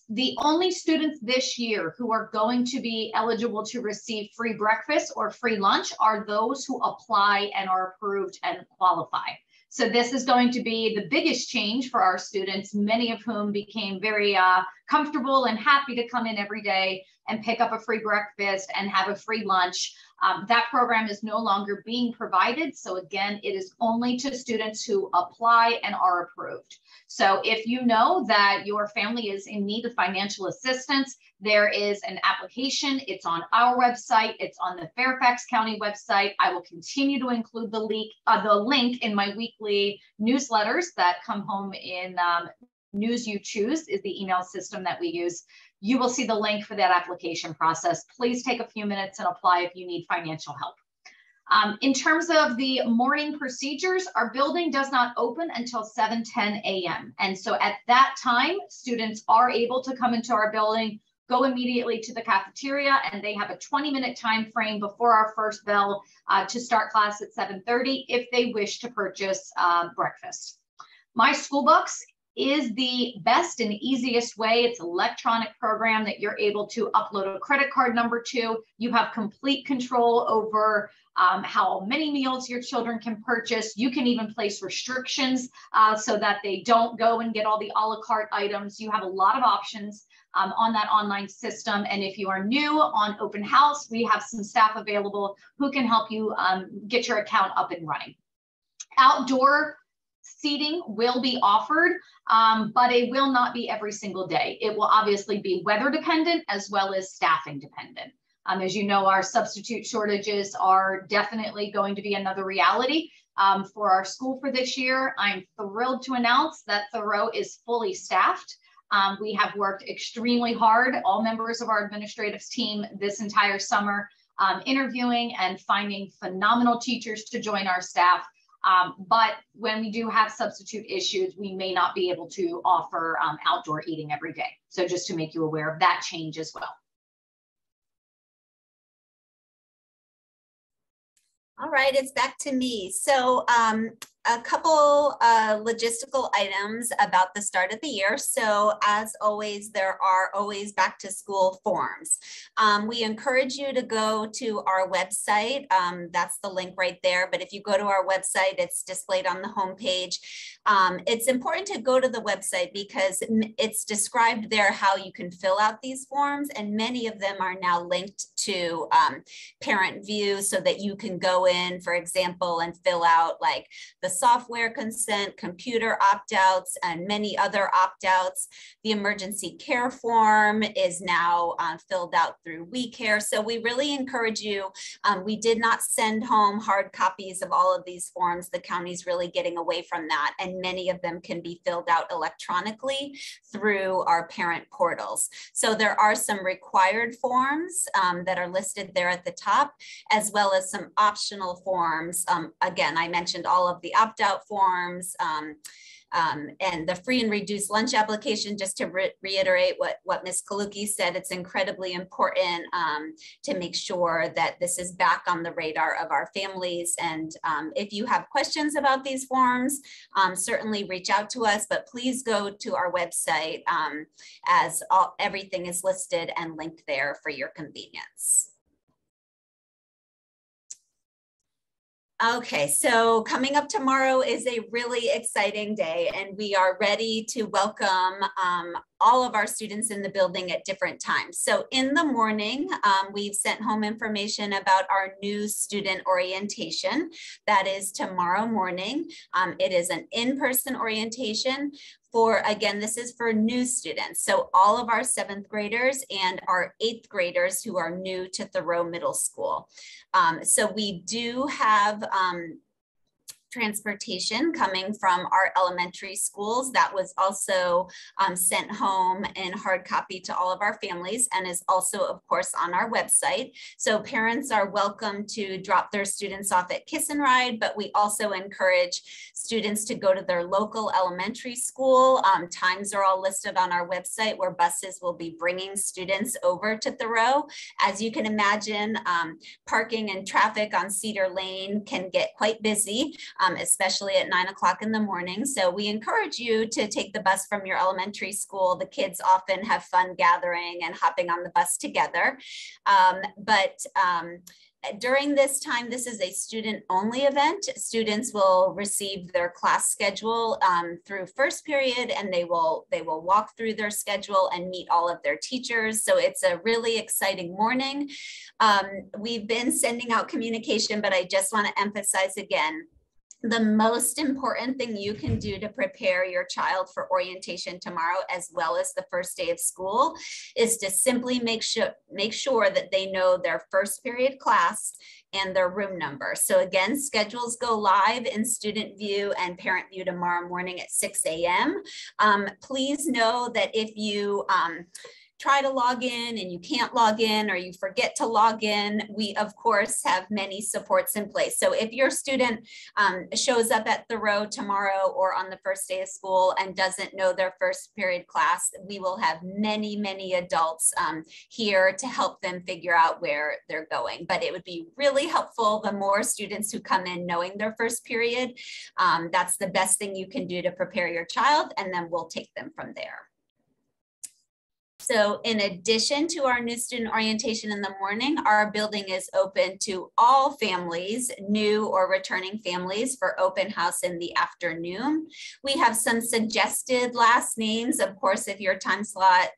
The only students this year who are going to be eligible to receive free breakfast or free lunch are those who apply and are approved and qualify. So this is going to be the biggest change for our students, many of whom became very comfortable and happy to come in every day and pick up a free breakfast and have a free lunch. That program is no longer being provided. So again, it is only to students who apply and are approved. So if you know that your family is in need of financial assistance, there is an application. It's on our website. It's on the Fairfax County website. I will continue to include the link in my weekly newsletters that come home in News You Choose is the email system that we use. You will see the link for that application process. Please take a few minutes and apply if you need financial help. In terms of the morning procedures, our building does not open until 7:10 a.m. And so at that time, students are able to come into our building, go immediately to the cafeteria, and they have a 20-minute time frame before our first bell to start class at 7:30 if they wish to purchase breakfast. My School Bucks is the best and easiest way. It's an electronic program that you're able to upload a credit card number to. You have complete control over how many meals your children can purchase. You can even place restrictions so that they don't go and get all the a la carte items. You have a lot of options on that online system. And if you are new on Open House, we have some staff available who can help you get your account up and running. Outdoor seating will be offered, but it will not be every single day. It will obviously be weather dependent as well as staffing dependent. As you know, our substitute shortages are definitely going to be another reality for our school for this year. I'm thrilled to announce that Thoreau is fully staffed. We have worked extremely hard, all members of our administrative team this entire summer, interviewing and finding phenomenal teachers to join our staff. But when we do have substitute issues, we may not be able to offer outdoor eating every day. So just to make you aware of that change as well. All right, it's back to me. So a couple logistical items about the start of the year. So as always, there are always back to school forms. We encourage you to go to our website. That's the link right there. But if you go to our website, it's displayed on the homepage. It's important to go to the website because it's described there how you can fill out these forms, and many of them are now linked to Parent View so that you can go in, for example, and fill out like the software consent, computer opt-outs, and many other opt-outs. The emergency care form is now filled out through WeCare. So we really encourage you. We did not send home hard copies of all of these forms. The county's really getting away from that, and many of them can be filled out electronically through our parent portals. So there are some required forms that are listed there at the top, as well as some optional forms. Again, I mentioned all of the opt-out forms and the free and reduced lunch application. Just to reiterate what Ms. Kaluki said, it's incredibly important to make sure that this is back on the radar of our families. And if you have questions about these forms, certainly reach out to us, but please go to our website as everything is listed and linked there for your convenience. Okay, so coming up tomorrow is a really exciting day, and we are ready to welcome all of our students in the building at different times. So in the morning, we've sent home information about our new student orientation. That is tomorrow morning. It is an in-person orientation. Again, this is for new students. So all of our 7th graders and our 8th graders who are new to Thoreau Middle School. So we do have transportation coming from our elementary schools. That was also sent home in hard copy to all of our families and is also, of course, on our website. So parents are welcome to drop their students off at Kiss and Ride, but we also encourage students to go to their local elementary school. Times are all listed on our website where buses will be bringing students over to Thoreau. As you can imagine, parking and traffic on Cedar Lane can get quite busy, especially at 9 o'clock in the morning. So we encourage you to take the bus from your elementary school. The kids often have fun gathering and hopping on the bus together. During this time, this is a student-only event. Students will receive their class schedule through first period, and they will walk through their schedule and meet all of their teachers. So it's a really exciting morning. We've been sending out communication, but I just want to emphasize again, the most important thing you can do to prepare your child for orientation tomorrow, as well as the first day of school, is to simply make sure that they know their first period class and their room number. So again, schedules go live in Student View and Parent View tomorrow morning at 6 a.m. Please know that if you try to log in and you can't log in, or you forget to log in, we of course have many supports in place. So if your student shows up at Thoreau tomorrow or on the first day of school and doesn't know their first period class, we will have many adults here to help them figure out where they're going. But it would be really helpful, the more students who come in knowing their first period. That's the best thing you can do to prepare your child, and then we'll take them from there. So in addition to our new student orientation in the morning, our building is open to all families, new or returning families, for open house in the afternoon. We have some suggested last names. Of course, if your time slot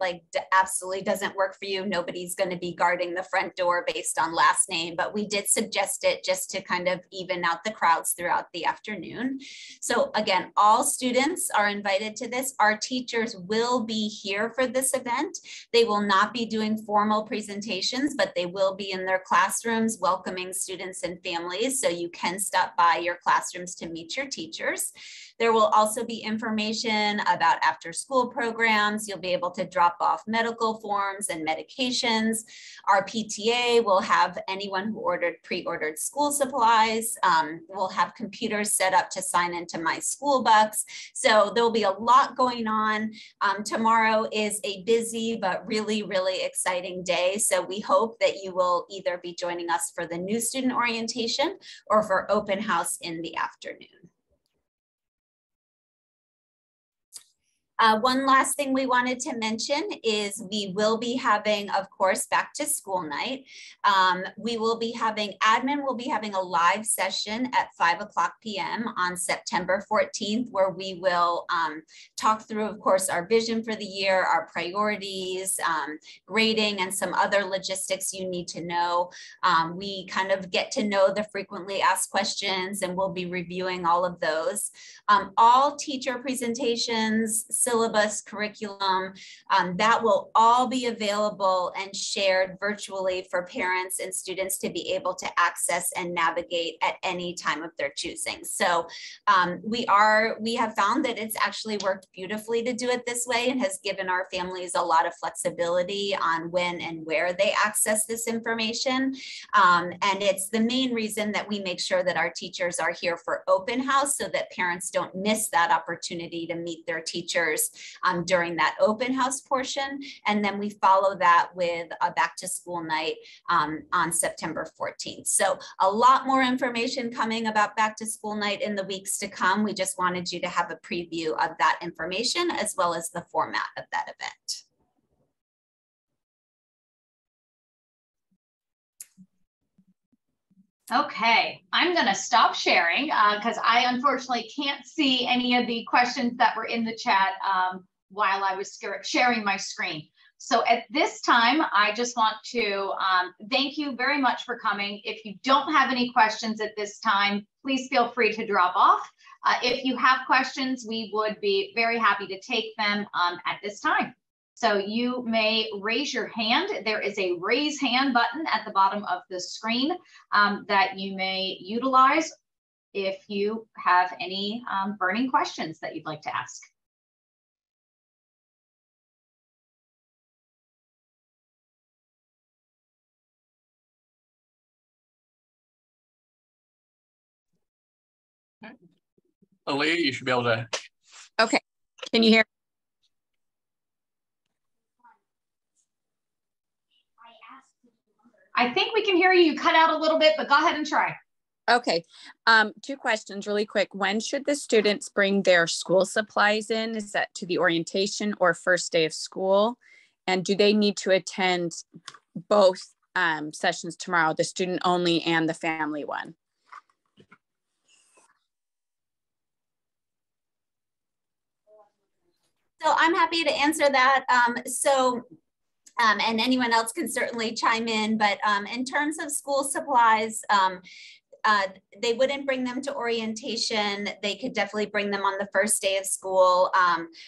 absolutely doesn't work for you, nobody's going to be guarding the front door based on last name, but we did suggest it just to kind of even out the crowds throughout the afternoon. So again, all students are invited to this. Our teachers will be here for this event. They will not be doing formal presentations, but they will be in their classrooms welcoming students and families. So you can stop by your classrooms to meet your teachers. There will also be information about after school programs. You'll be able to drop off medical forms and medications. Our PTA will have anyone who pre-ordered school supplies. We'll have computers set up to sign into My School Bucks. So there'll be a lot going on. Tomorrow is a busy but really, really exciting day. So we hope that you will either be joining us for the new student orientation or for open house in the afternoon. One last thing we wanted to mention is we will be having, of course, back to school night. We will be having, admin will be having a live session at 5:00 p.m. on September 14th, where we will talk through, of course, our vision for the year, our priorities, grading, and some other logistics you need to know. We kind of get to know the frequently asked questions, and we'll be reviewing all of those. All teacher presentations, syllabus, curriculum, that will all be available and shared virtually for parents and students to be able to access and navigate at any time of their choosing. So we have found that it's actually worked beautifully to do it this way and has given our families a lot of flexibility on when and where they access this information. And it's the main reason that we make sure that our teachers are here for open house so that parents don't miss that opportunity to meet their teachers during that open house portion. And then we follow that with a back to school night on September 14th. So a lot more information coming about back to school night in the weeks to come. We just wanted you to have a preview of that information as well as the format of that event. Okay, I'm going to stop sharing because I unfortunately can't see any of the questions that were in the chat while I was sharing my screen. So at this time, I just want to thank you very much for coming. If you don't have any questions at this time, please feel free to drop off. If you have questions, we would be very happy to take them at this time. So you may raise your hand. There is a raise hand button at the bottom of the screen that you may utilize if you have any burning questions that you'd like to ask. Aaliyah, you should be able to. Okay, can you hear? I think we can hear you. You cut out a little bit, but go ahead and try. Okay, 2 questions really quick. When should the students bring their school supplies in? Is that to the orientation or first day of school? And do they need to attend both sessions tomorrow, the student only and the family one? So I'm happy to answer that. And anyone else can certainly chime in, but in terms of school supplies, they wouldn't bring them to orientation. They could definitely bring them on the first day of school.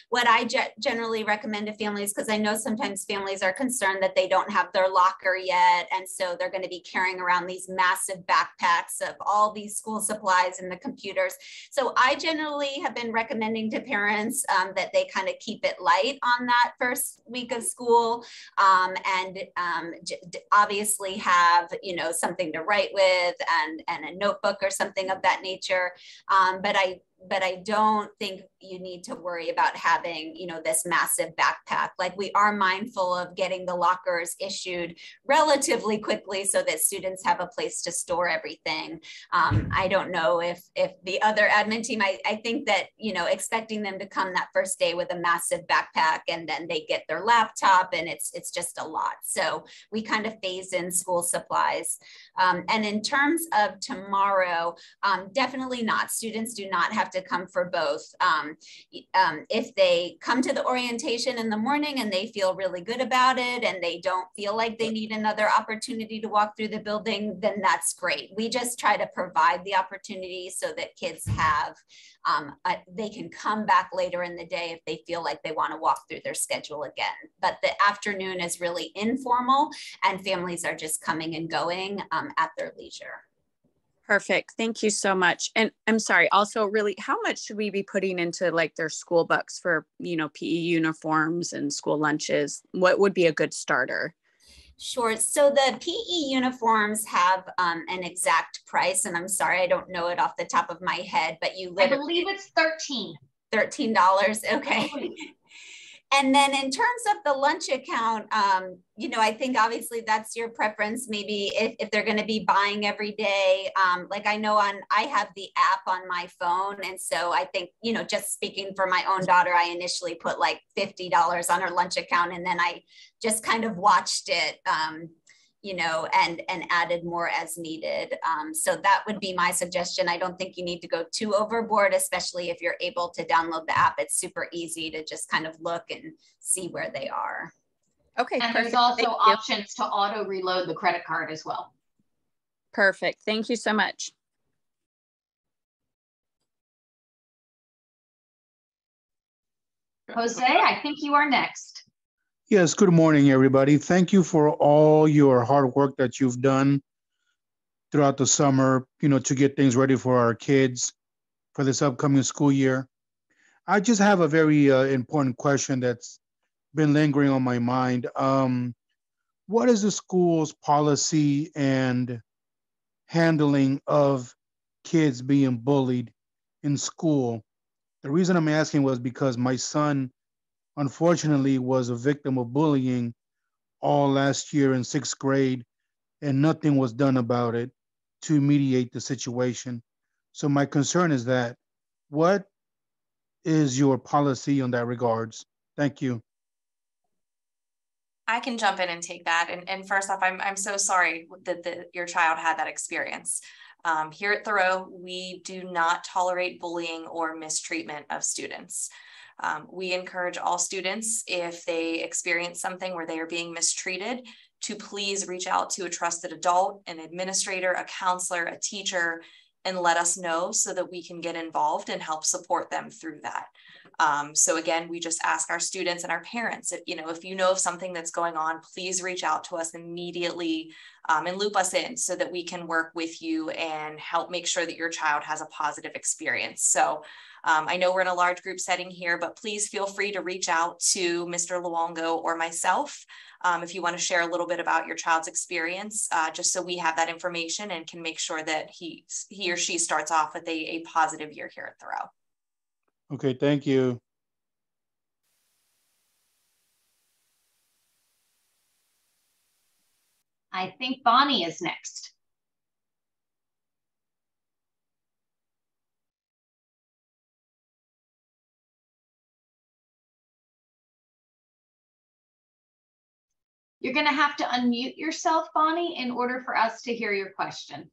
What I generally recommend to families, because I know sometimes families are concerned that they don't have their locker yet, and so they're going to be carrying around these massive backpacks of all these school supplies and the computers. So I generally have been recommending to parents that they kind of keep it light on that first week of school, and obviously have, you know, something to write with and a notebook or something of that nature. But I don't think you need to worry about having, you know, this massive backpack. Like, we are mindful of getting the lockers issued relatively quickly so that students have a place to store everything. I don't know if the other admin team, I think that, you know, expecting them to come that first day with a massive backpack and then they get their laptop and it's just a lot. So we kind of phase in school supplies. And in terms of tomorrow, definitely not. Students do not have to come for both. If they come to the orientation in the morning and they feel really good about it and they don't feel like they need another opportunity to walk through the building, then that's great. We just try to provide the opportunity so that kids have, they can come back later in the day if they feel like they want to walk through their schedule again. But the afternoon is really informal and families are just coming and going at their leisure. Perfect. Thank you so much. And I'm sorry, also really, how much should we be putting into like their school books for, you know, PE uniforms and school lunches? What would be a good starter? Sure. So the PE uniforms have an exact price, and I'm sorry, I don't know it off the top of my head, but you I believe it's $13. Okay. And then in terms of the lunch account, you know, I think obviously that's your preference. Maybe if they're going to be buying every day, like I know I have the app on my phone. And so I think, you know, just speaking for my own daughter, I initially put like $50 on her lunch account, and then I just kind of watched it, you know, and added more as needed. So that would be my suggestion. I don't think you need to go too overboard, especially if you're able to download the app. It's super easy to just kind of look and see where they are. Okay. And perfect. there's also options to auto reload the credit card as well. Perfect. Thank you so much. Jose, I think you are next. Yes, good morning, everybody. Thank you for all your hard work that you've done throughout the summer, you know, to get things ready for our kids for this upcoming school year. I just have a very important question that's been lingering on my mind. What is the school's policy and handling of kids being bullied in school? The reason I'm asking was because my son, unfortunately, was a victim of bullying all last year in 6th grade, and nothing was done about it to mediate the situation. So my concern is that, what is your policy on that regards? Thank you. I can jump in and take that. And first off, I'm so sorry that your child had that experience. Here at Thoreau, we do not tolerate bullying or mistreatment of students. We encourage all students, if they experience something where they are being mistreated, to please reach out to a trusted adult, an administrator, a counselor, a teacher, and let us know so that we can get involved and help support them through that. So again, we just ask our students and our parents, if you know of something that's going on, please reach out to us immediately and loop us in so that we can work with you and help make sure that your child has a positive experience. So I know we're in a large group setting here, but please feel free to reach out to Mr. Luongo or myself if you want to share a little bit about your child's experience, just so we have that information and can make sure that he or she starts off with a positive year here at Thoreau. Okay, thank you. I think Bonnie is next. You're going to have to unmute yourself, Bonnie, in order for us to hear your question.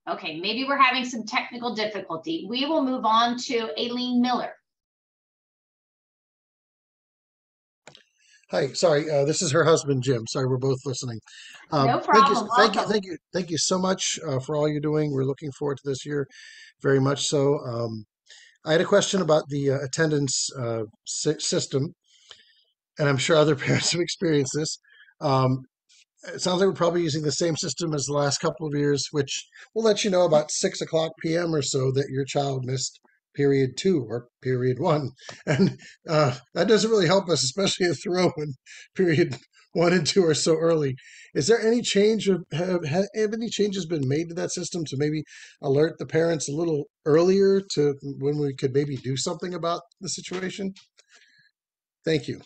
Okay, maybe we're having some technical difficulty. We will move on to Aileen Miller. Hi, sorry, this is her husband, Jim. Sorry, we're both listening. No problem. Thank you so much for all you're doing. We're looking forward to this year, very much so. I had a question about the attendance system, and I'm sure other parents have experienced this. It sounds like we're probably using the same system as the last couple of years, which will let you know about 6 o'clock p.m. or so that your child missed period 2 or period 1. And that doesn't really help us, especially at Thoreau when period 1 and 2 are so early. Is there any change, have any changes been made to that system to maybe alert the parents a little earlier to when we could maybe do something about the situation? Thank you.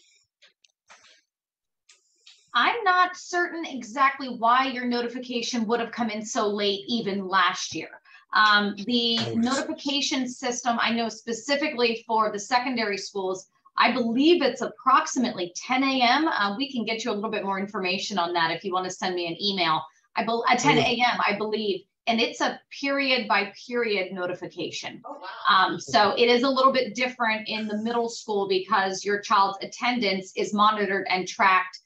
I'm not certain exactly why your notification would have come in so late even last year. The notification system, I know specifically for the secondary schools, I believe it's approximately 10 a.m. We can get you a little bit more information on that if you want to send me an email. At 10 a.m., I believe, and it's a period by period notification. Oh, wow. So it is a little bit different in the middle school because your child's attendance is monitored and tracked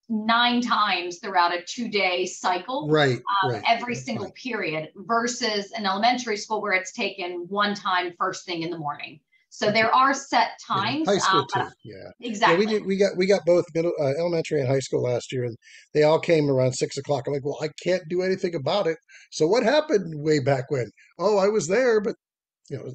9 times throughout a 2-day cycle, Right. every single period, versus an elementary school where it's taken 1 time first thing in the morning. So there are set times. High school too. Yeah, exactly. Yeah, we got both middle, elementary and high school last year, and they all came around 6 o'clock. I'm like, well, I can't do anything about it. So what happened way back when? Oh, I was there, but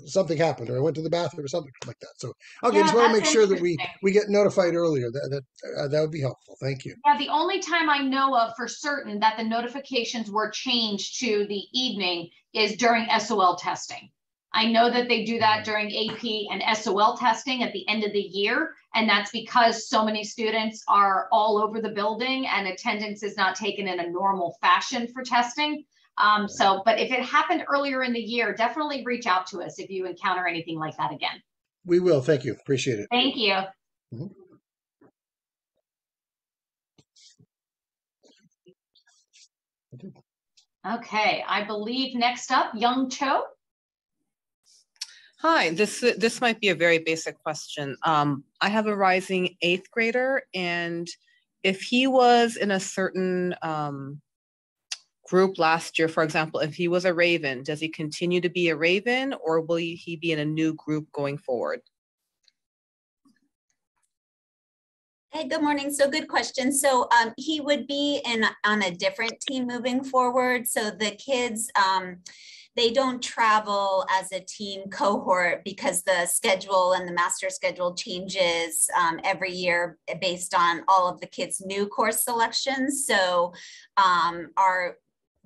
something happened, or I went to the bathroom or something like that. So okay, just want to make sure that we get notified earlier. That would be helpful. Thank you. Yeah, the only time I know of for certain that the notifications were changed to the evening is during SOL testing. I know that they do that during AP and SOL testing at the end of the year, and that's because so many students are all over the building and attendance is not taken in a normal fashion for testing. But if it happened earlier in the year, definitely reach out to us if you encounter anything like that again. We will. Thank you. Appreciate it. Thank you. Mm-hmm. Okay, I believe next up, Young Cho. Hi, this might be a very basic question. I have a rising 8th grader, and if he was in a certain group last year, for example, if he was a Raven, does he continue to be a Raven, or will he be in a new group going forward? Hey, good morning. So good question. So he would be on a different team moving forward. So the kids, they don't travel as a team cohort because the schedule and the master schedule changes every year based on all of the kids' new course selections. So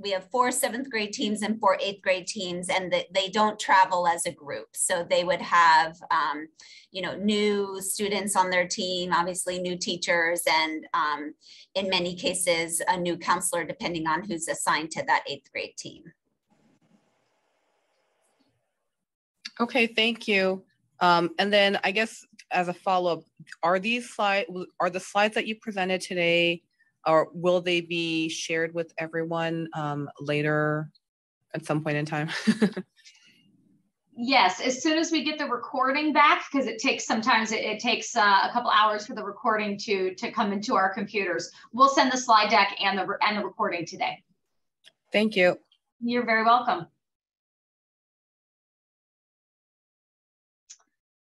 we have 4 7th grade teams and 4 8th grade teams, and they don't travel as a group. So they would have, new students on their team, obviously new teachers, and in many cases, a new counselor, depending on who's assigned to that 8th grade team. Okay, thank you. And then I guess as a follow-up, are the slides that you presented today, or will they be shared with everyone later at some point in time? Yes, as soon as we get the recording back, because it takes sometimes it takes a couple hours for the recording to come into our computers. We'll send the slide deck and the recording today. Thank you. You're very welcome.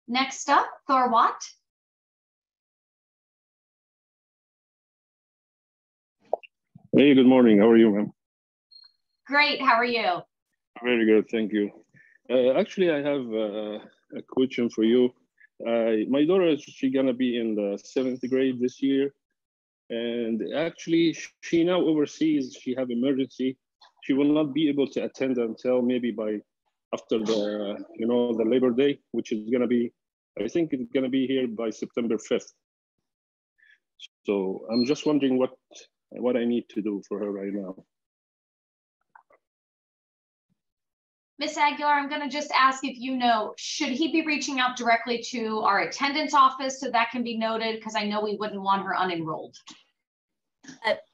Next up, Thor Watt. Hey, good morning. How are you, ma'am? Great. How are you? Very good. Thank you. Actually, I have a question for you. My daughter, she's going to be in the 7th grade this year. And actually, she now oversees, she have emergency. She will not be able to attend until maybe by after the, the Labor Day, which is going to be, I think it's going to be here by September 5th. So I'm just wondering what I need to do for her right now. Ms. Aguilar, I'm going to just ask if you know, should he be reaching out directly to our attendance office so that can be noted? Because I know we wouldn't want her unenrolled.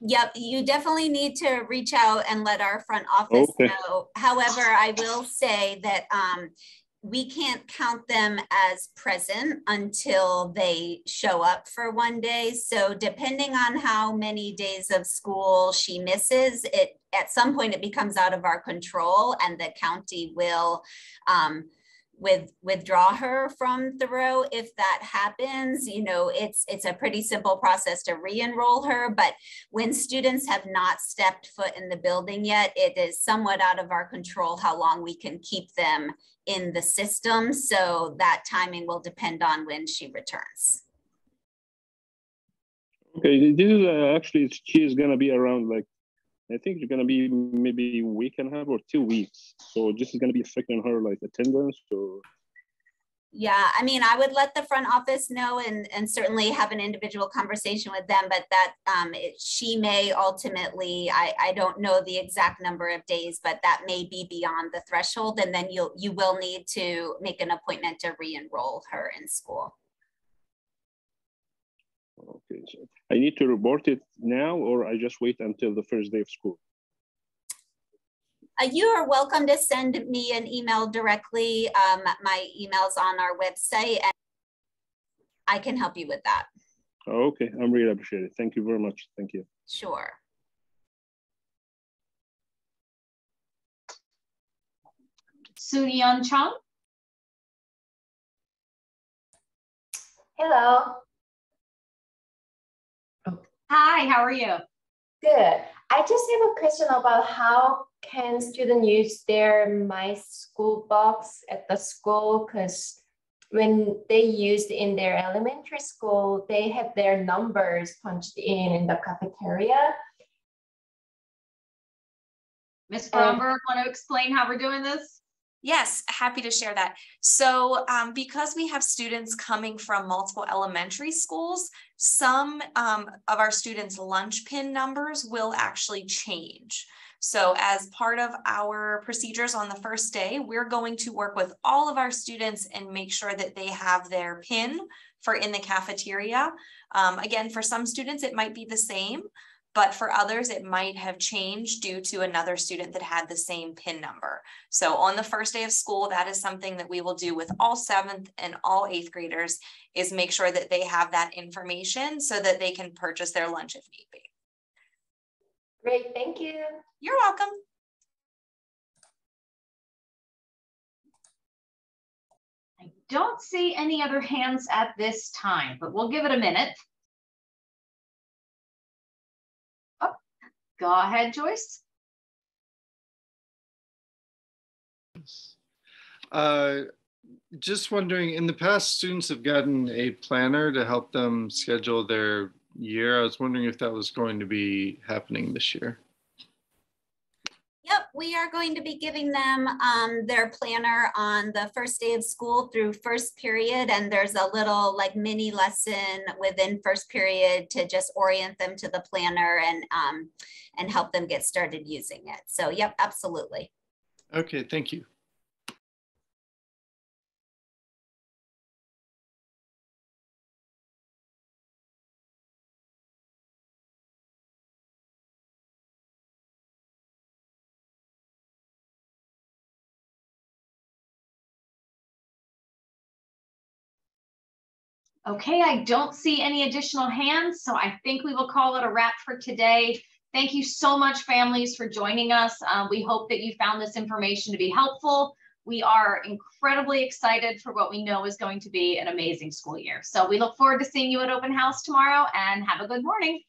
Yep, you definitely need to reach out and let our front office know. However, I will say that we can't count them as present until they show up for 1 day. So depending on how many days of school she misses, at some point it becomes out of our control, and the county will withdraw her from Thoreau. If that happens, it's a pretty simple process to re-enroll her. But when students have not stepped foot in the building yet, it is somewhat out of our control how long we can keep them in the system. So that timing will depend on when she returns. Okay, this is actually, she is going to be around, like, I think it's going to be maybe a week and a half or 2 weeks. So this is going to be affecting her, like, attendance or? Yeah, I mean, I would let the front office know and certainly have an individual conversation with them, but that she may ultimately, I don't know the exact number of days, but that may be beyond the threshold. And then you will need to make an appointment to re-enroll her in school. Okay, so I need to report it now, or I just wait until the first day of school? You are welcome to send me an email directly. My email's on our website, and I can help you with that. Okay, I'm really appreciate it. Thank you very much. Thank you. Sure. Soo-Yeon Chung. Hello. Hi, how are you? Good. I just have a question about how can students use their My School box at the school, because when they used in their elementary school, they have their numbers punched in the cafeteria. Ms. Bromberg, want to explain how we're doing this? Yes, happy to share that. So because we have students coming from multiple elementary schools, some of our students' lunch pin numbers will actually change. So as part of our procedures on the first day, we're going to work with all of our students and make sure that they have their pin for in the cafeteria. Again, for some students, it might be the same, but for others, it might have changed due to another student that had the same PIN number. So on the first day of school, that is something that we will do with all 7th and all 8th graders, is make sure that they have that information so that they can purchase their lunch if need be. Great, thank you. You're welcome. I don't see any other hands at this time, but we'll give it a minute. Go ahead, Joyce. Just wondering, in the past, students have gotten a planner to help them schedule their year. I was wondering if that was going to be happening this year. Yep, we are going to be giving them their planner on the first day of school through first period, and there's a little like mini lesson within first period to just orient them to the planner and help them get started using it. So yep, absolutely. Okay, thank you. Okay, I don't see any additional hands, so I think we will call it a wrap for today. Thank you so much, families, for joining us. We hope that you found this information to be helpful. We are incredibly excited for what we know is going to be an amazing school year. So we look forward to seeing you at open house tomorrow, and have a good morning.